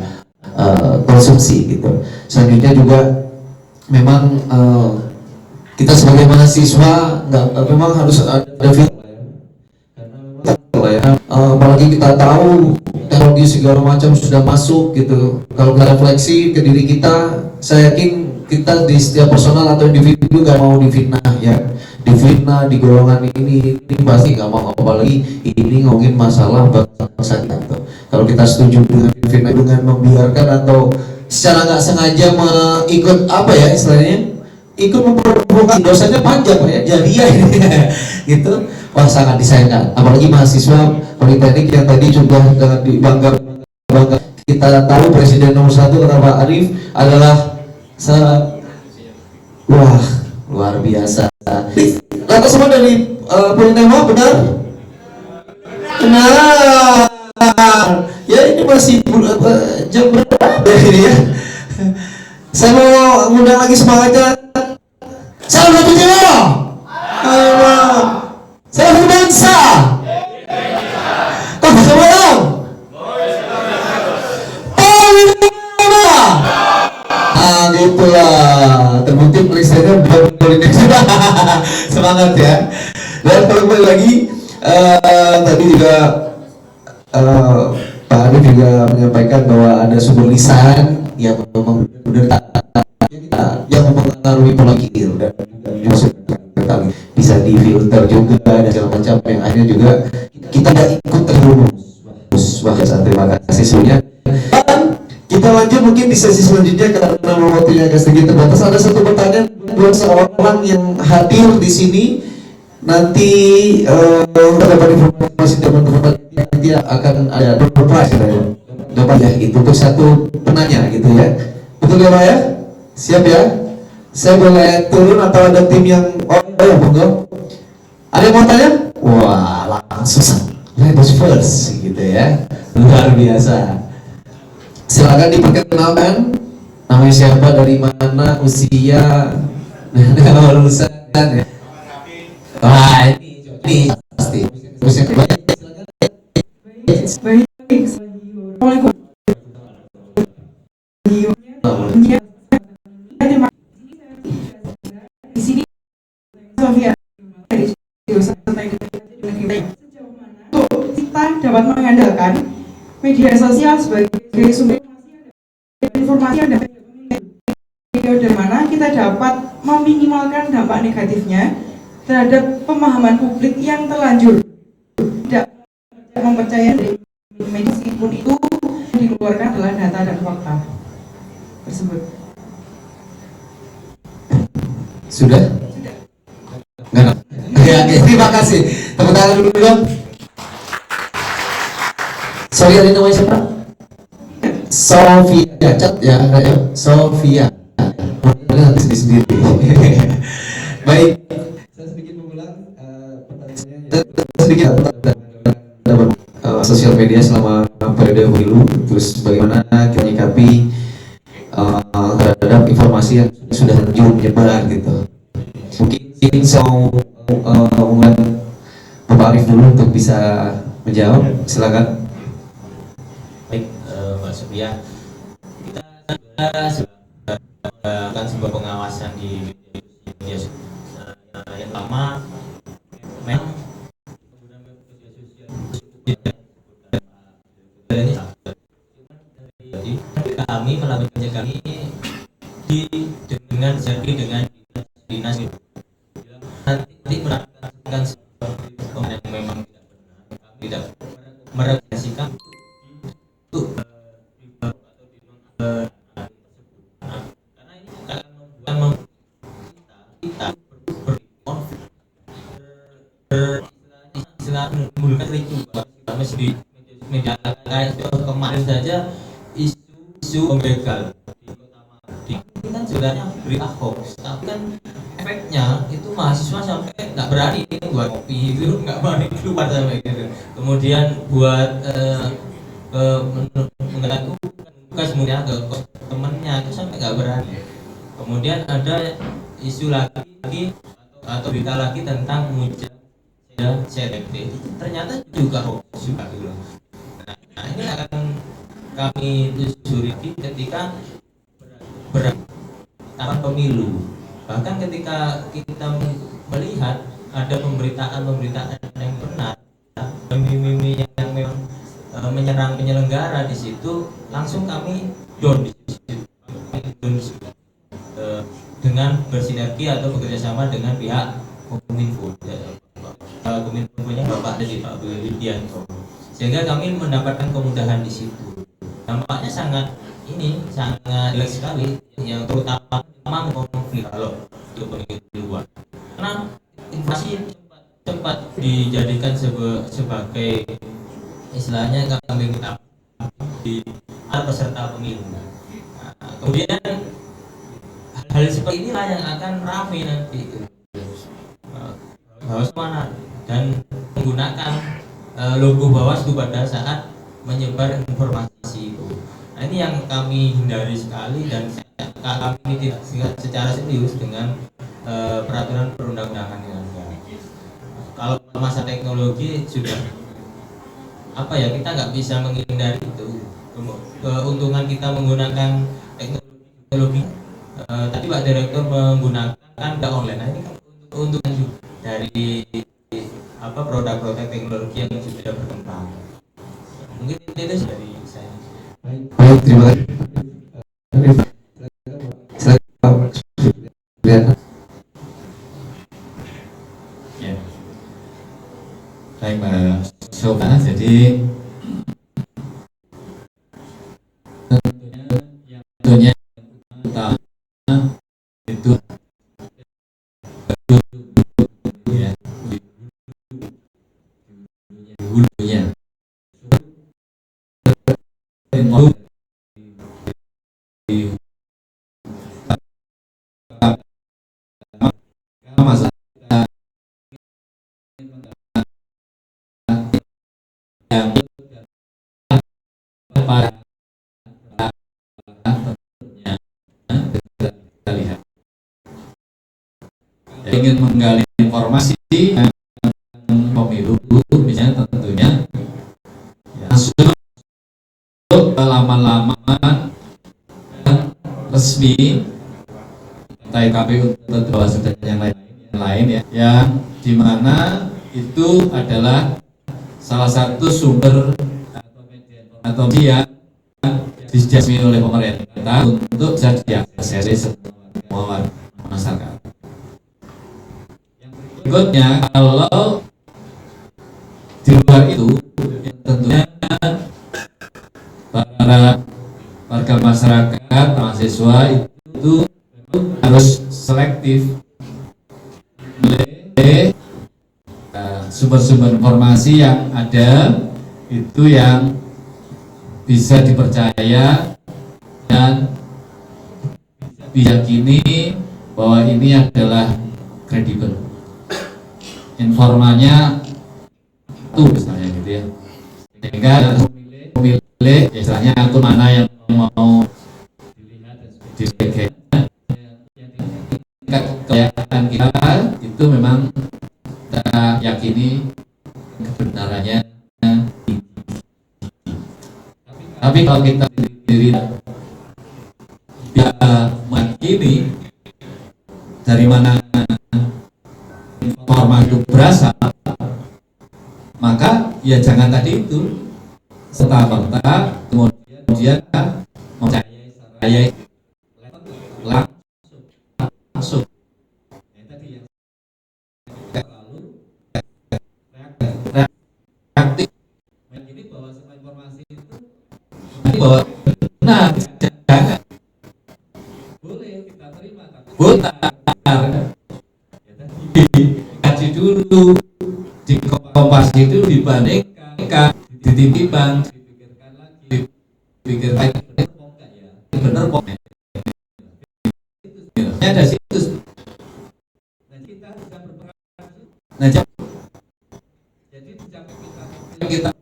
konsumsi gitu. Selanjutnya juga memang kita sebagai mahasiswa memang harus ada filter ya. Apalagi kita tahu teknologi segala macam sudah masuk gitu. Kalau kita refleksi ke diri kita, saya yakin kita di setiap personal atau individu gak mau difitnah ya, difitnah di golongan ini pasti gak mau, apalagi ini ngomongin masalah bangsa kita. Kalau kita setuju dengan fitnah dengan membiarkan atau secara nggak sengaja ikut istilahnya ikut memprovokasi, dosanya panjang Pak ya, jariah ini gitu. Wah sangat disayangkan, apalagi mahasiswa politeknik yang tadi juga dengan bangga kita tahu Presiden nomor 1 kata Pak Arief adalah wah luar biasa. Lantas semua dari Politeknik benar? Benar. Ya ini masih jam berapa ini ya? Saya mau ngundang lagi semangatnya. Salam satu jiwa. Salam bangsa. Kau bisa bohong? Gitulah, terbukti tulisannya politik sudah. Semangat ya. Dan kalau kembali lagi tadi juga Pak Arif juga menyampaikan bahwa ada sumber lisan yang memang yang mempengaruhi pola pikir dan bisa difilter juga dan segala macam yang akhirnya juga kita tidak ikut terjerumus. Terima kasih semuanya. Kita lanjut mungkin di sesi selanjutnya karena waktunya agak sedikit terbatas. Ada satu pertanyaan buat seorang yang hadir di sini. Nanti dapat informasi teman-teman nanti akan ada door prize dapat ya itu untuk satu penanya gitu ya. Betul ya Pak ya? Siap ya? Saya boleh turun atau ada tim yang monggo. Ada yang mau tanya? Wah langsung ladies first gitu ya. Luar biasa. Silakan diperkenalkan namanya siapa, dari mana, usia, lulusan ya. Wah ini pasti. Usia banyak. Assalamualaikum. Di sini Sofia untuk kita dapat mengandalkan media sosial sebagai sumber informasi yang dapat periode mana kita dapat meminimalkan dampak negatifnya terhadap pemahaman publik yang terlanjur tidak mempercayai media meskipun itu yang dikeluarkan adalah data dan fakta tersebut. Sudah? Enggak. Ya, oke, terima kasih. Tepuk tangan dulu dong. Sorry, ada namanya siapa? Sofia, cat ya, Sofia. Nanti sendiri. Baik. Saya sedikit mengulang sedikit sosial media selama periode pemilu, terus bagaimana kita menyikapi terhadap informasi yang sudah lanjut menyebar gitu. Mungkin saya mau undang Bapak Arief dulu untuk bisa menjawab. Silakan. Baik, Mbak Sofia, kita akan sebuah pengawasan di media sosial. Yang pertama, memang penggunaan media sosial jadi kami melakukannya kami dengan dinas nanti melakukan sebuah yang memang tidak merealisasikan untuk karena ini akan membuat kita berkonflik istilah menggunakan ritual di media kayak kemarin saja isu pembegal di kota Magelang. Ini kan sebenarnya berita hoax, tapi kan efeknya itu mahasiswa sampai nggak berani buat kopi itu, nggak berani keluar sampai gitu. Kemudian buat mengganggu tugas mulia ke temennya itu sampai nggak berani. Kemudian ada isu lagi atau berita lagi tentang muja CTT, ternyata juga hoax juga gitu. Nah ini akan kami telusuri ketika tahapan pemilu. Bahkan ketika kita melihat ada pemberitaan yang benar, mimpi yang memang menyerang penyelenggara di situ, langsung kami down di situ. Dengan bersinergi atau bekerjasama dengan pihak Kominfo, Kominfo-nya Bapak Dedi Pak Widianto, sehingga kami mendapatkan kemudahan di situ. Dampaknya sangat jelek sekali, yang terutama konflik kalau itu pemiluan, karena informasi cepat dijadikan sebagai istilahnya kambing hitam di peserta pemilu. Nah, kemudian hal seperti inilah yang akan ramai nanti Bawaslu dan menggunakan logo Bawaslu pada saat menyebar informasi itu. Nah, ini yang kami hindari sekali, dan kami tidak secara serius dengan peraturan perundang-undangan yang ada. Kalau masa teknologi sudah kita nggak bisa menghindari itu. Keuntungan kita menggunakan teknologi tadi Pak Direktur menggunakan online. Nah, ini kan keuntungan juga dari produk-produk teknologi yang sudah berkembang. Mungkin itu dari saya. Baik, terima kasih. Silakan. Ya. Baik Mbak Shoba, jadi tentunya utama itu ya di hulunya masalah yang pada kita lihat ingin menggali informasi pemilu, misalnya tentunya masuk ke laman-laman resmi entah KPU atau Bawaslu dan yang lain ya, yang dimana itu adalah salah satu sumber atau media dijasmi oleh pemerintah untuk bisa diakses semua masyarakat. Berikutnya, kalau di luar itu ya tentunya para warga masyarakat, mahasiswa itu harus selektif memilih sumber-sumber informasi yang ada itu yang bisa dipercaya dan diyakini bahwa ini adalah kredibel. Informannya itu misalnya gitu ya, sehingga memilih istilahnya akun mana yang mau dilihat dan tingkat keyakinan kita itu memang kita yakini kebenarannya tinggi. Tapi kalau kita sendiri tidak meyakini dari mana informasi itu berasal, maka ya jangan tadi itu serta-merta kemudian mempercayai saya langsung. Tadi yang terlalu reaktif, meyakini bahwa semua informasi itu bahwa benar, jangan boleh kita terima, tapi benar dikaji dulu di Kompas itu, dibandingkan ditimbang, dipikirkan lagi, bener kok ya, Nah, jadi kita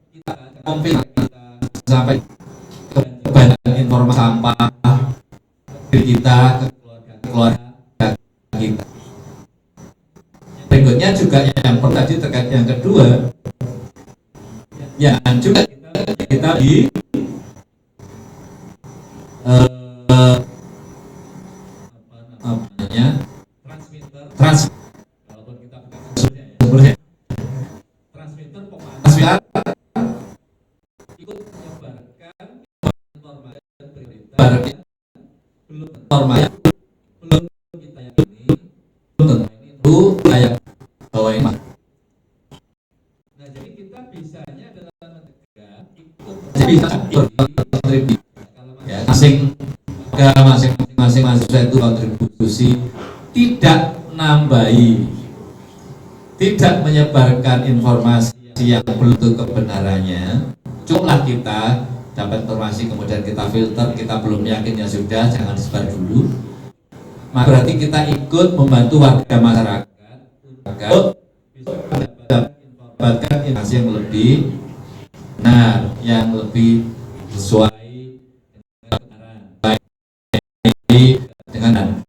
kompil kita sampai kebanyakan informasi sampah diri kita, ke keluarga kita. Berikutnya juga yang tadi terkait yang kedua, yang juga kita di transmitter ikut menyebarkan informasi belum kita yang ini tentu kayak bahwa ini. Nah, jadi kita bisanya adalah mencegah ikut bisa berkontribusi ya, masing-masing mahasiswa itu kontribusi, tidak nambahi, tidak menyebarkan informasi yang belum tentu kebenarannya. Cukuplah kita dapat informasi kemudian kita filter, kita belum yakin ya sudah, jangan disebar dulu. Maka berarti kita ikut membantu warga masyarakat agar bisa mendapatkan informasi yang lebih benar, yang lebih sesuai dengan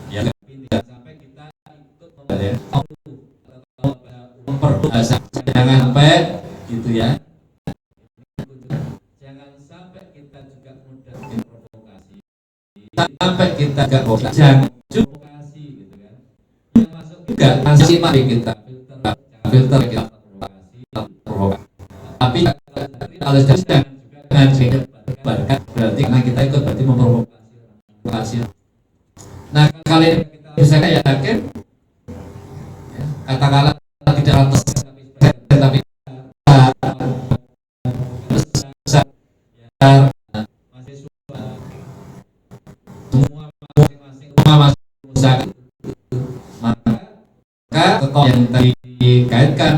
ya, tidak sampai kita ikut memperluas, jangan sampai gitu ya. Jangan sampai kita juga mudah diprovokasi, sampai kita gak jangan provokasi gitu kan. Yang masuk juga masih mari kita filter kita provokasi. Tapi kalau jangan juga berarti karena kita ikut berarti memprovokasi. Nah, kali ini kita bisa yakin katakanlah tidak 100% tapi mahasiswa semua masing-masing maka tokoh yang tadi dikaitkan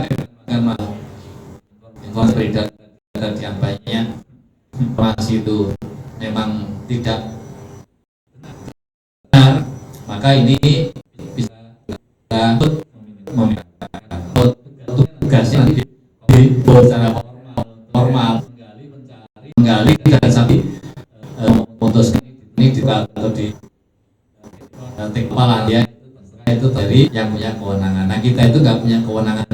dengan informasi beredar yang banyak informasi itu memang tidak benar, maka ini bisa kita tugasnya nanti dibuat secara formal menggali dan sampai memutuskan ini atau di kepala ya, itu dari yang punya kewenangan. Nah, kita itu nggak punya kewenangan.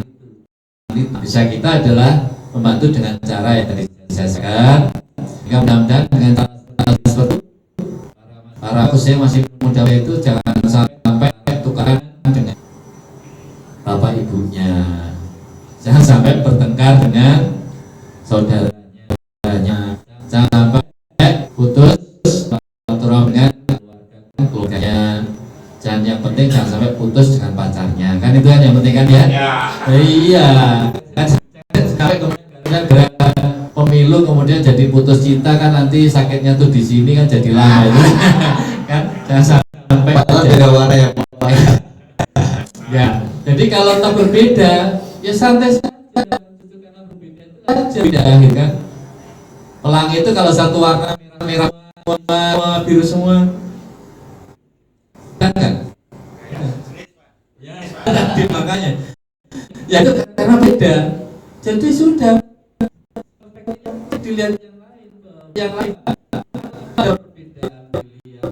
Bisa kita adalah membantu dengan cara yang tadi saya sampaikan. Jika mudah-mudahan dengan cara seperti itu, para khususnya masih muda itu jangan sampai tukaran dengan bapak ibunya, jangan sampai bertengkar dengan saudaranya, jangan sampai putus silaturahmi dengan keluarganya, dan yang penting jangan sampai putus dengan pacarnya, kan itu kan yang penting kan ya? Iya, kan sampai kemudian gara-gara pemilu kemudian jadi putus cinta, kan nanti sakitnya tuh di sini kan jadi lama itu kan, jangan sampai beda warna ya. Ya, jadi kalau tak berbeda ya santai saja, karena berbeda itu aja beda kan. Pelangi itu kalau satu warna merah semua, biru semua kan ya, makanya ya itu karena beda, jadi sudah dilihat yang lain ada perbedaan pilihan,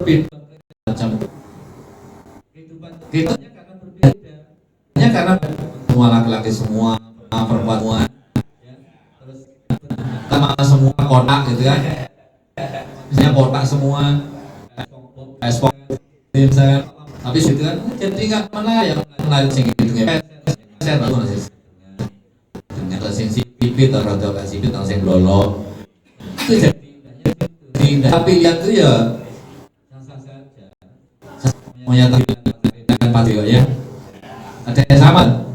perbedaan macam kehidupan kita karena berbeda, hanya karena semua laki-laki semua perempuan semua ya, terus sama semua kotak gitu kan, misalnya kotak semua espok misalnya, tapi itu kan jadi nggak menarik sing hidungnya saya tahu nasi dengan sensitif atau rada sensitif atau sing lolo itu jadi tapi lihat tuh ya menyatakan patrio ya, ada yang sama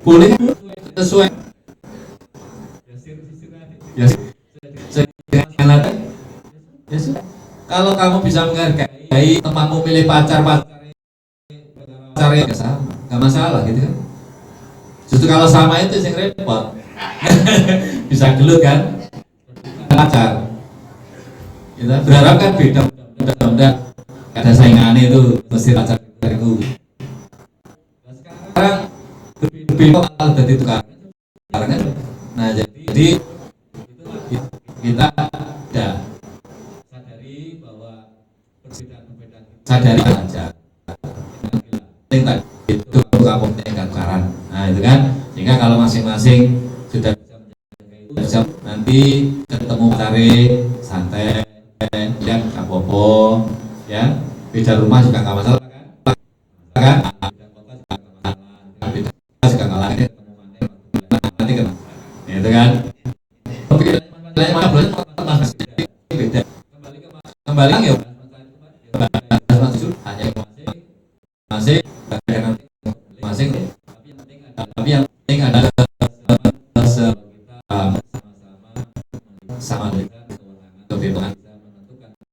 boleh sesuai ya kalau kamu bisa menghargai temanmu milih pacarnya nggak sama, nggak masalah gitu kan. Justru kalau sama itu yang repot bisa gelut kan pacar, Kita berharap kan beda undang-undang ada saingannya itu mesti baca itu. Sekarang berbeda kalau jadi tukar. Nah jadi kita ya sadari bahwa perbedaan sadari saja. Penting tadi itu kampung tingkat tukaran. Nah itu kan sehingga kalau masing-masing sudah bisa nanti ketemu cari santai yang nggak apa-apa ya, beda rumah juga nggak masalah kan, beda kota juga nggak masalah, beda kota juga nggak lagi ketemu nanti kan itu kan beda kembali ya hanya masing masing tapi yang penting adalah sama dengan kebebasan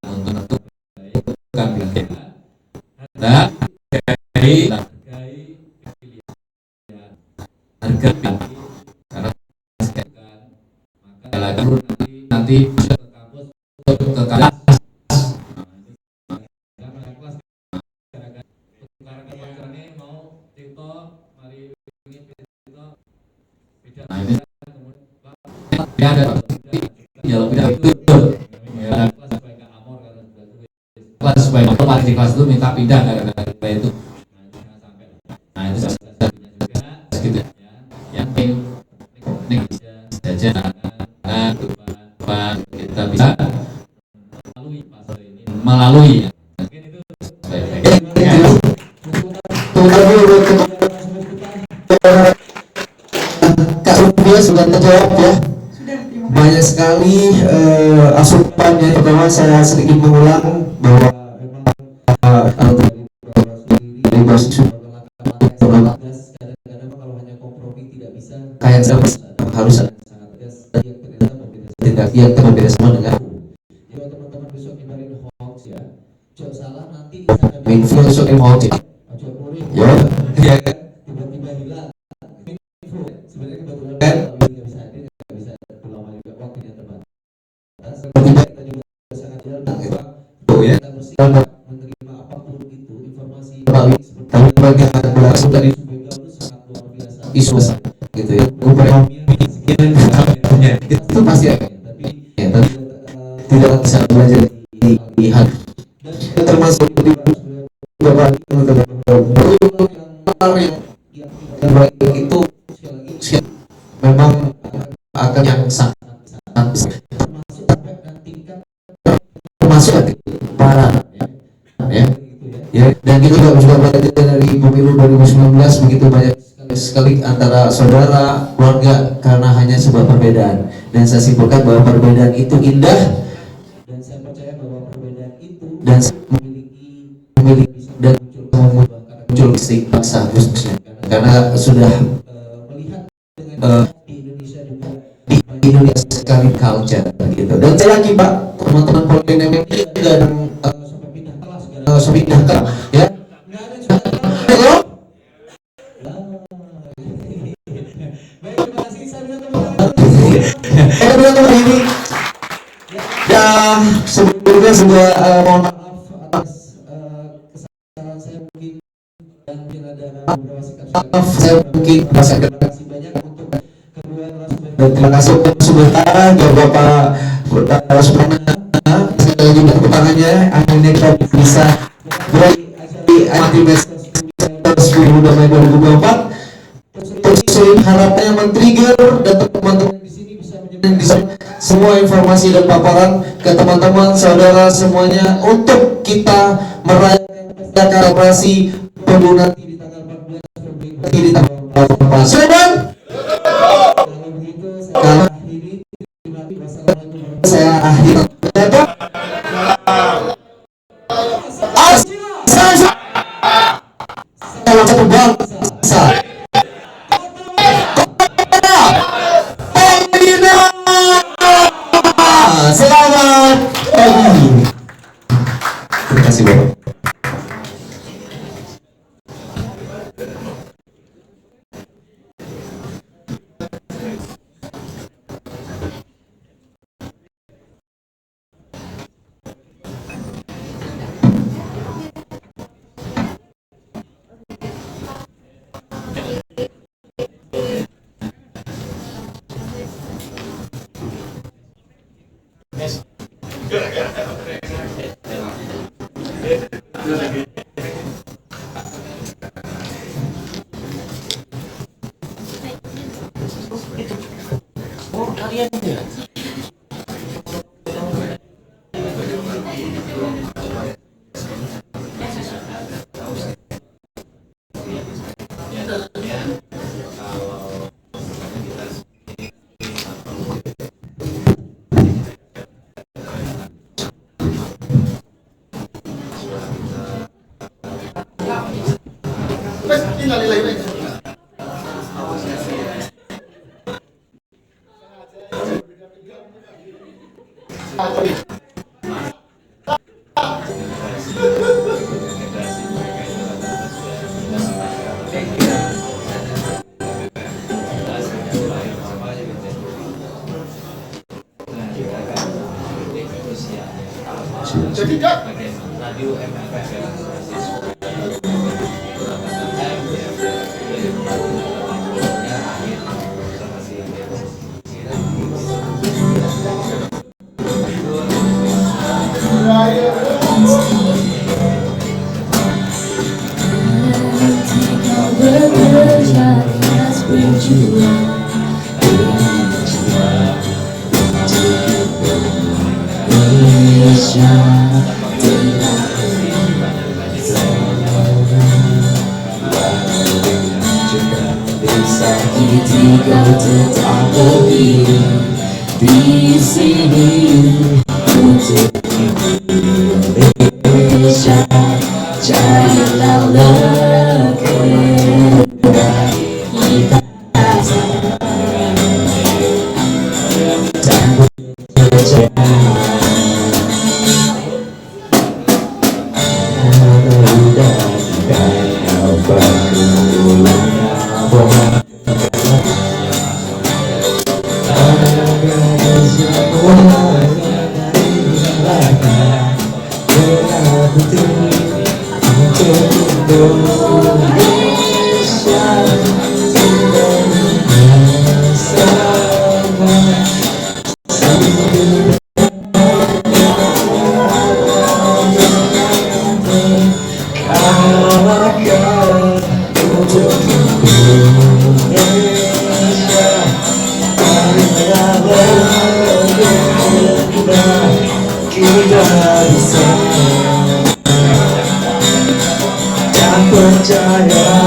untuk menentukan pilihan dan harga karena nanti bisa ke kampus ke kelas mau Tito mari ini Tito beda nah ini ya ada ya lebih dari itu ya kelas supaya kelas di kelas itu minta pindah gara-gara itu nah itu juga gitu ya yang penting saja nah kita bisa melalui Kak Rufia sudah terjawab ya. Banyak sekali asupan yang pertama saya sedikit mengulang bahwa dari basis kadang-kadang kalau hanya kompromi tidak bisa kayak harus tidak yang berbeda sama dengan jadi teman-teman besok nyebarin hoax ya jauh salah nanti info besok hoax ya ya tiba-tiba hilang info sebenarnya kebetulan nggak bisa hadir nggak bisa lama juga waktunya terbatas tiba kita juga sangat jarang ya kita bersikap menerima apapun itu informasi tapi bagian langsung dari itu sangat luar biasa isu gitu ya itu pasti ya tapi tidak bisa belajar dilihat termasuk di beberapa yang baik itu memang akan yang sangat termasuk para ya dan kita juga belajar dari pemilu 2019 begitu banyak sekali antara saudara keluarga karena hanya sebuah perbedaan dan saya simpulkan bahwa perbedaan itu indah dan saya percaya bahwa perbedaan itu dan memiliki dan muncul insting bangsa khususnya karena sudah melihat di Indonesia juga di Indonesia sekali culture gitu dan saya lagi Pak teman-teman polinemik juga sampai pindah kelas ya teman-teman ini ya sebelumnya sudah mohon maaf atas kesalahan saya mungkin dan mungkin ada beberapa sikap saya mungkin terima kasih banyak untuk kedua narasumber dan terima kasih untuk sementara Bapak Suprana saya juga tepuk tangannya akhirnya kita bisa berakhir Antimes 10 Damai 2024 terus harapannya men-trigger dan teman-teman di sini bisa semua informasi dan paparan ke teman-teman saudara semuanya untuk kita merayakan operasi pengguna di tanggal 14 Februari di tanggal 14 Sudah kalau begitu saya akhiri saya akhiri salam satu bangsa selamat pagi. Terima kasih Bapak. Ketika tetap berdiri di sini untuk Indonesia, jadilah negeri kita dan berjaya. Percaya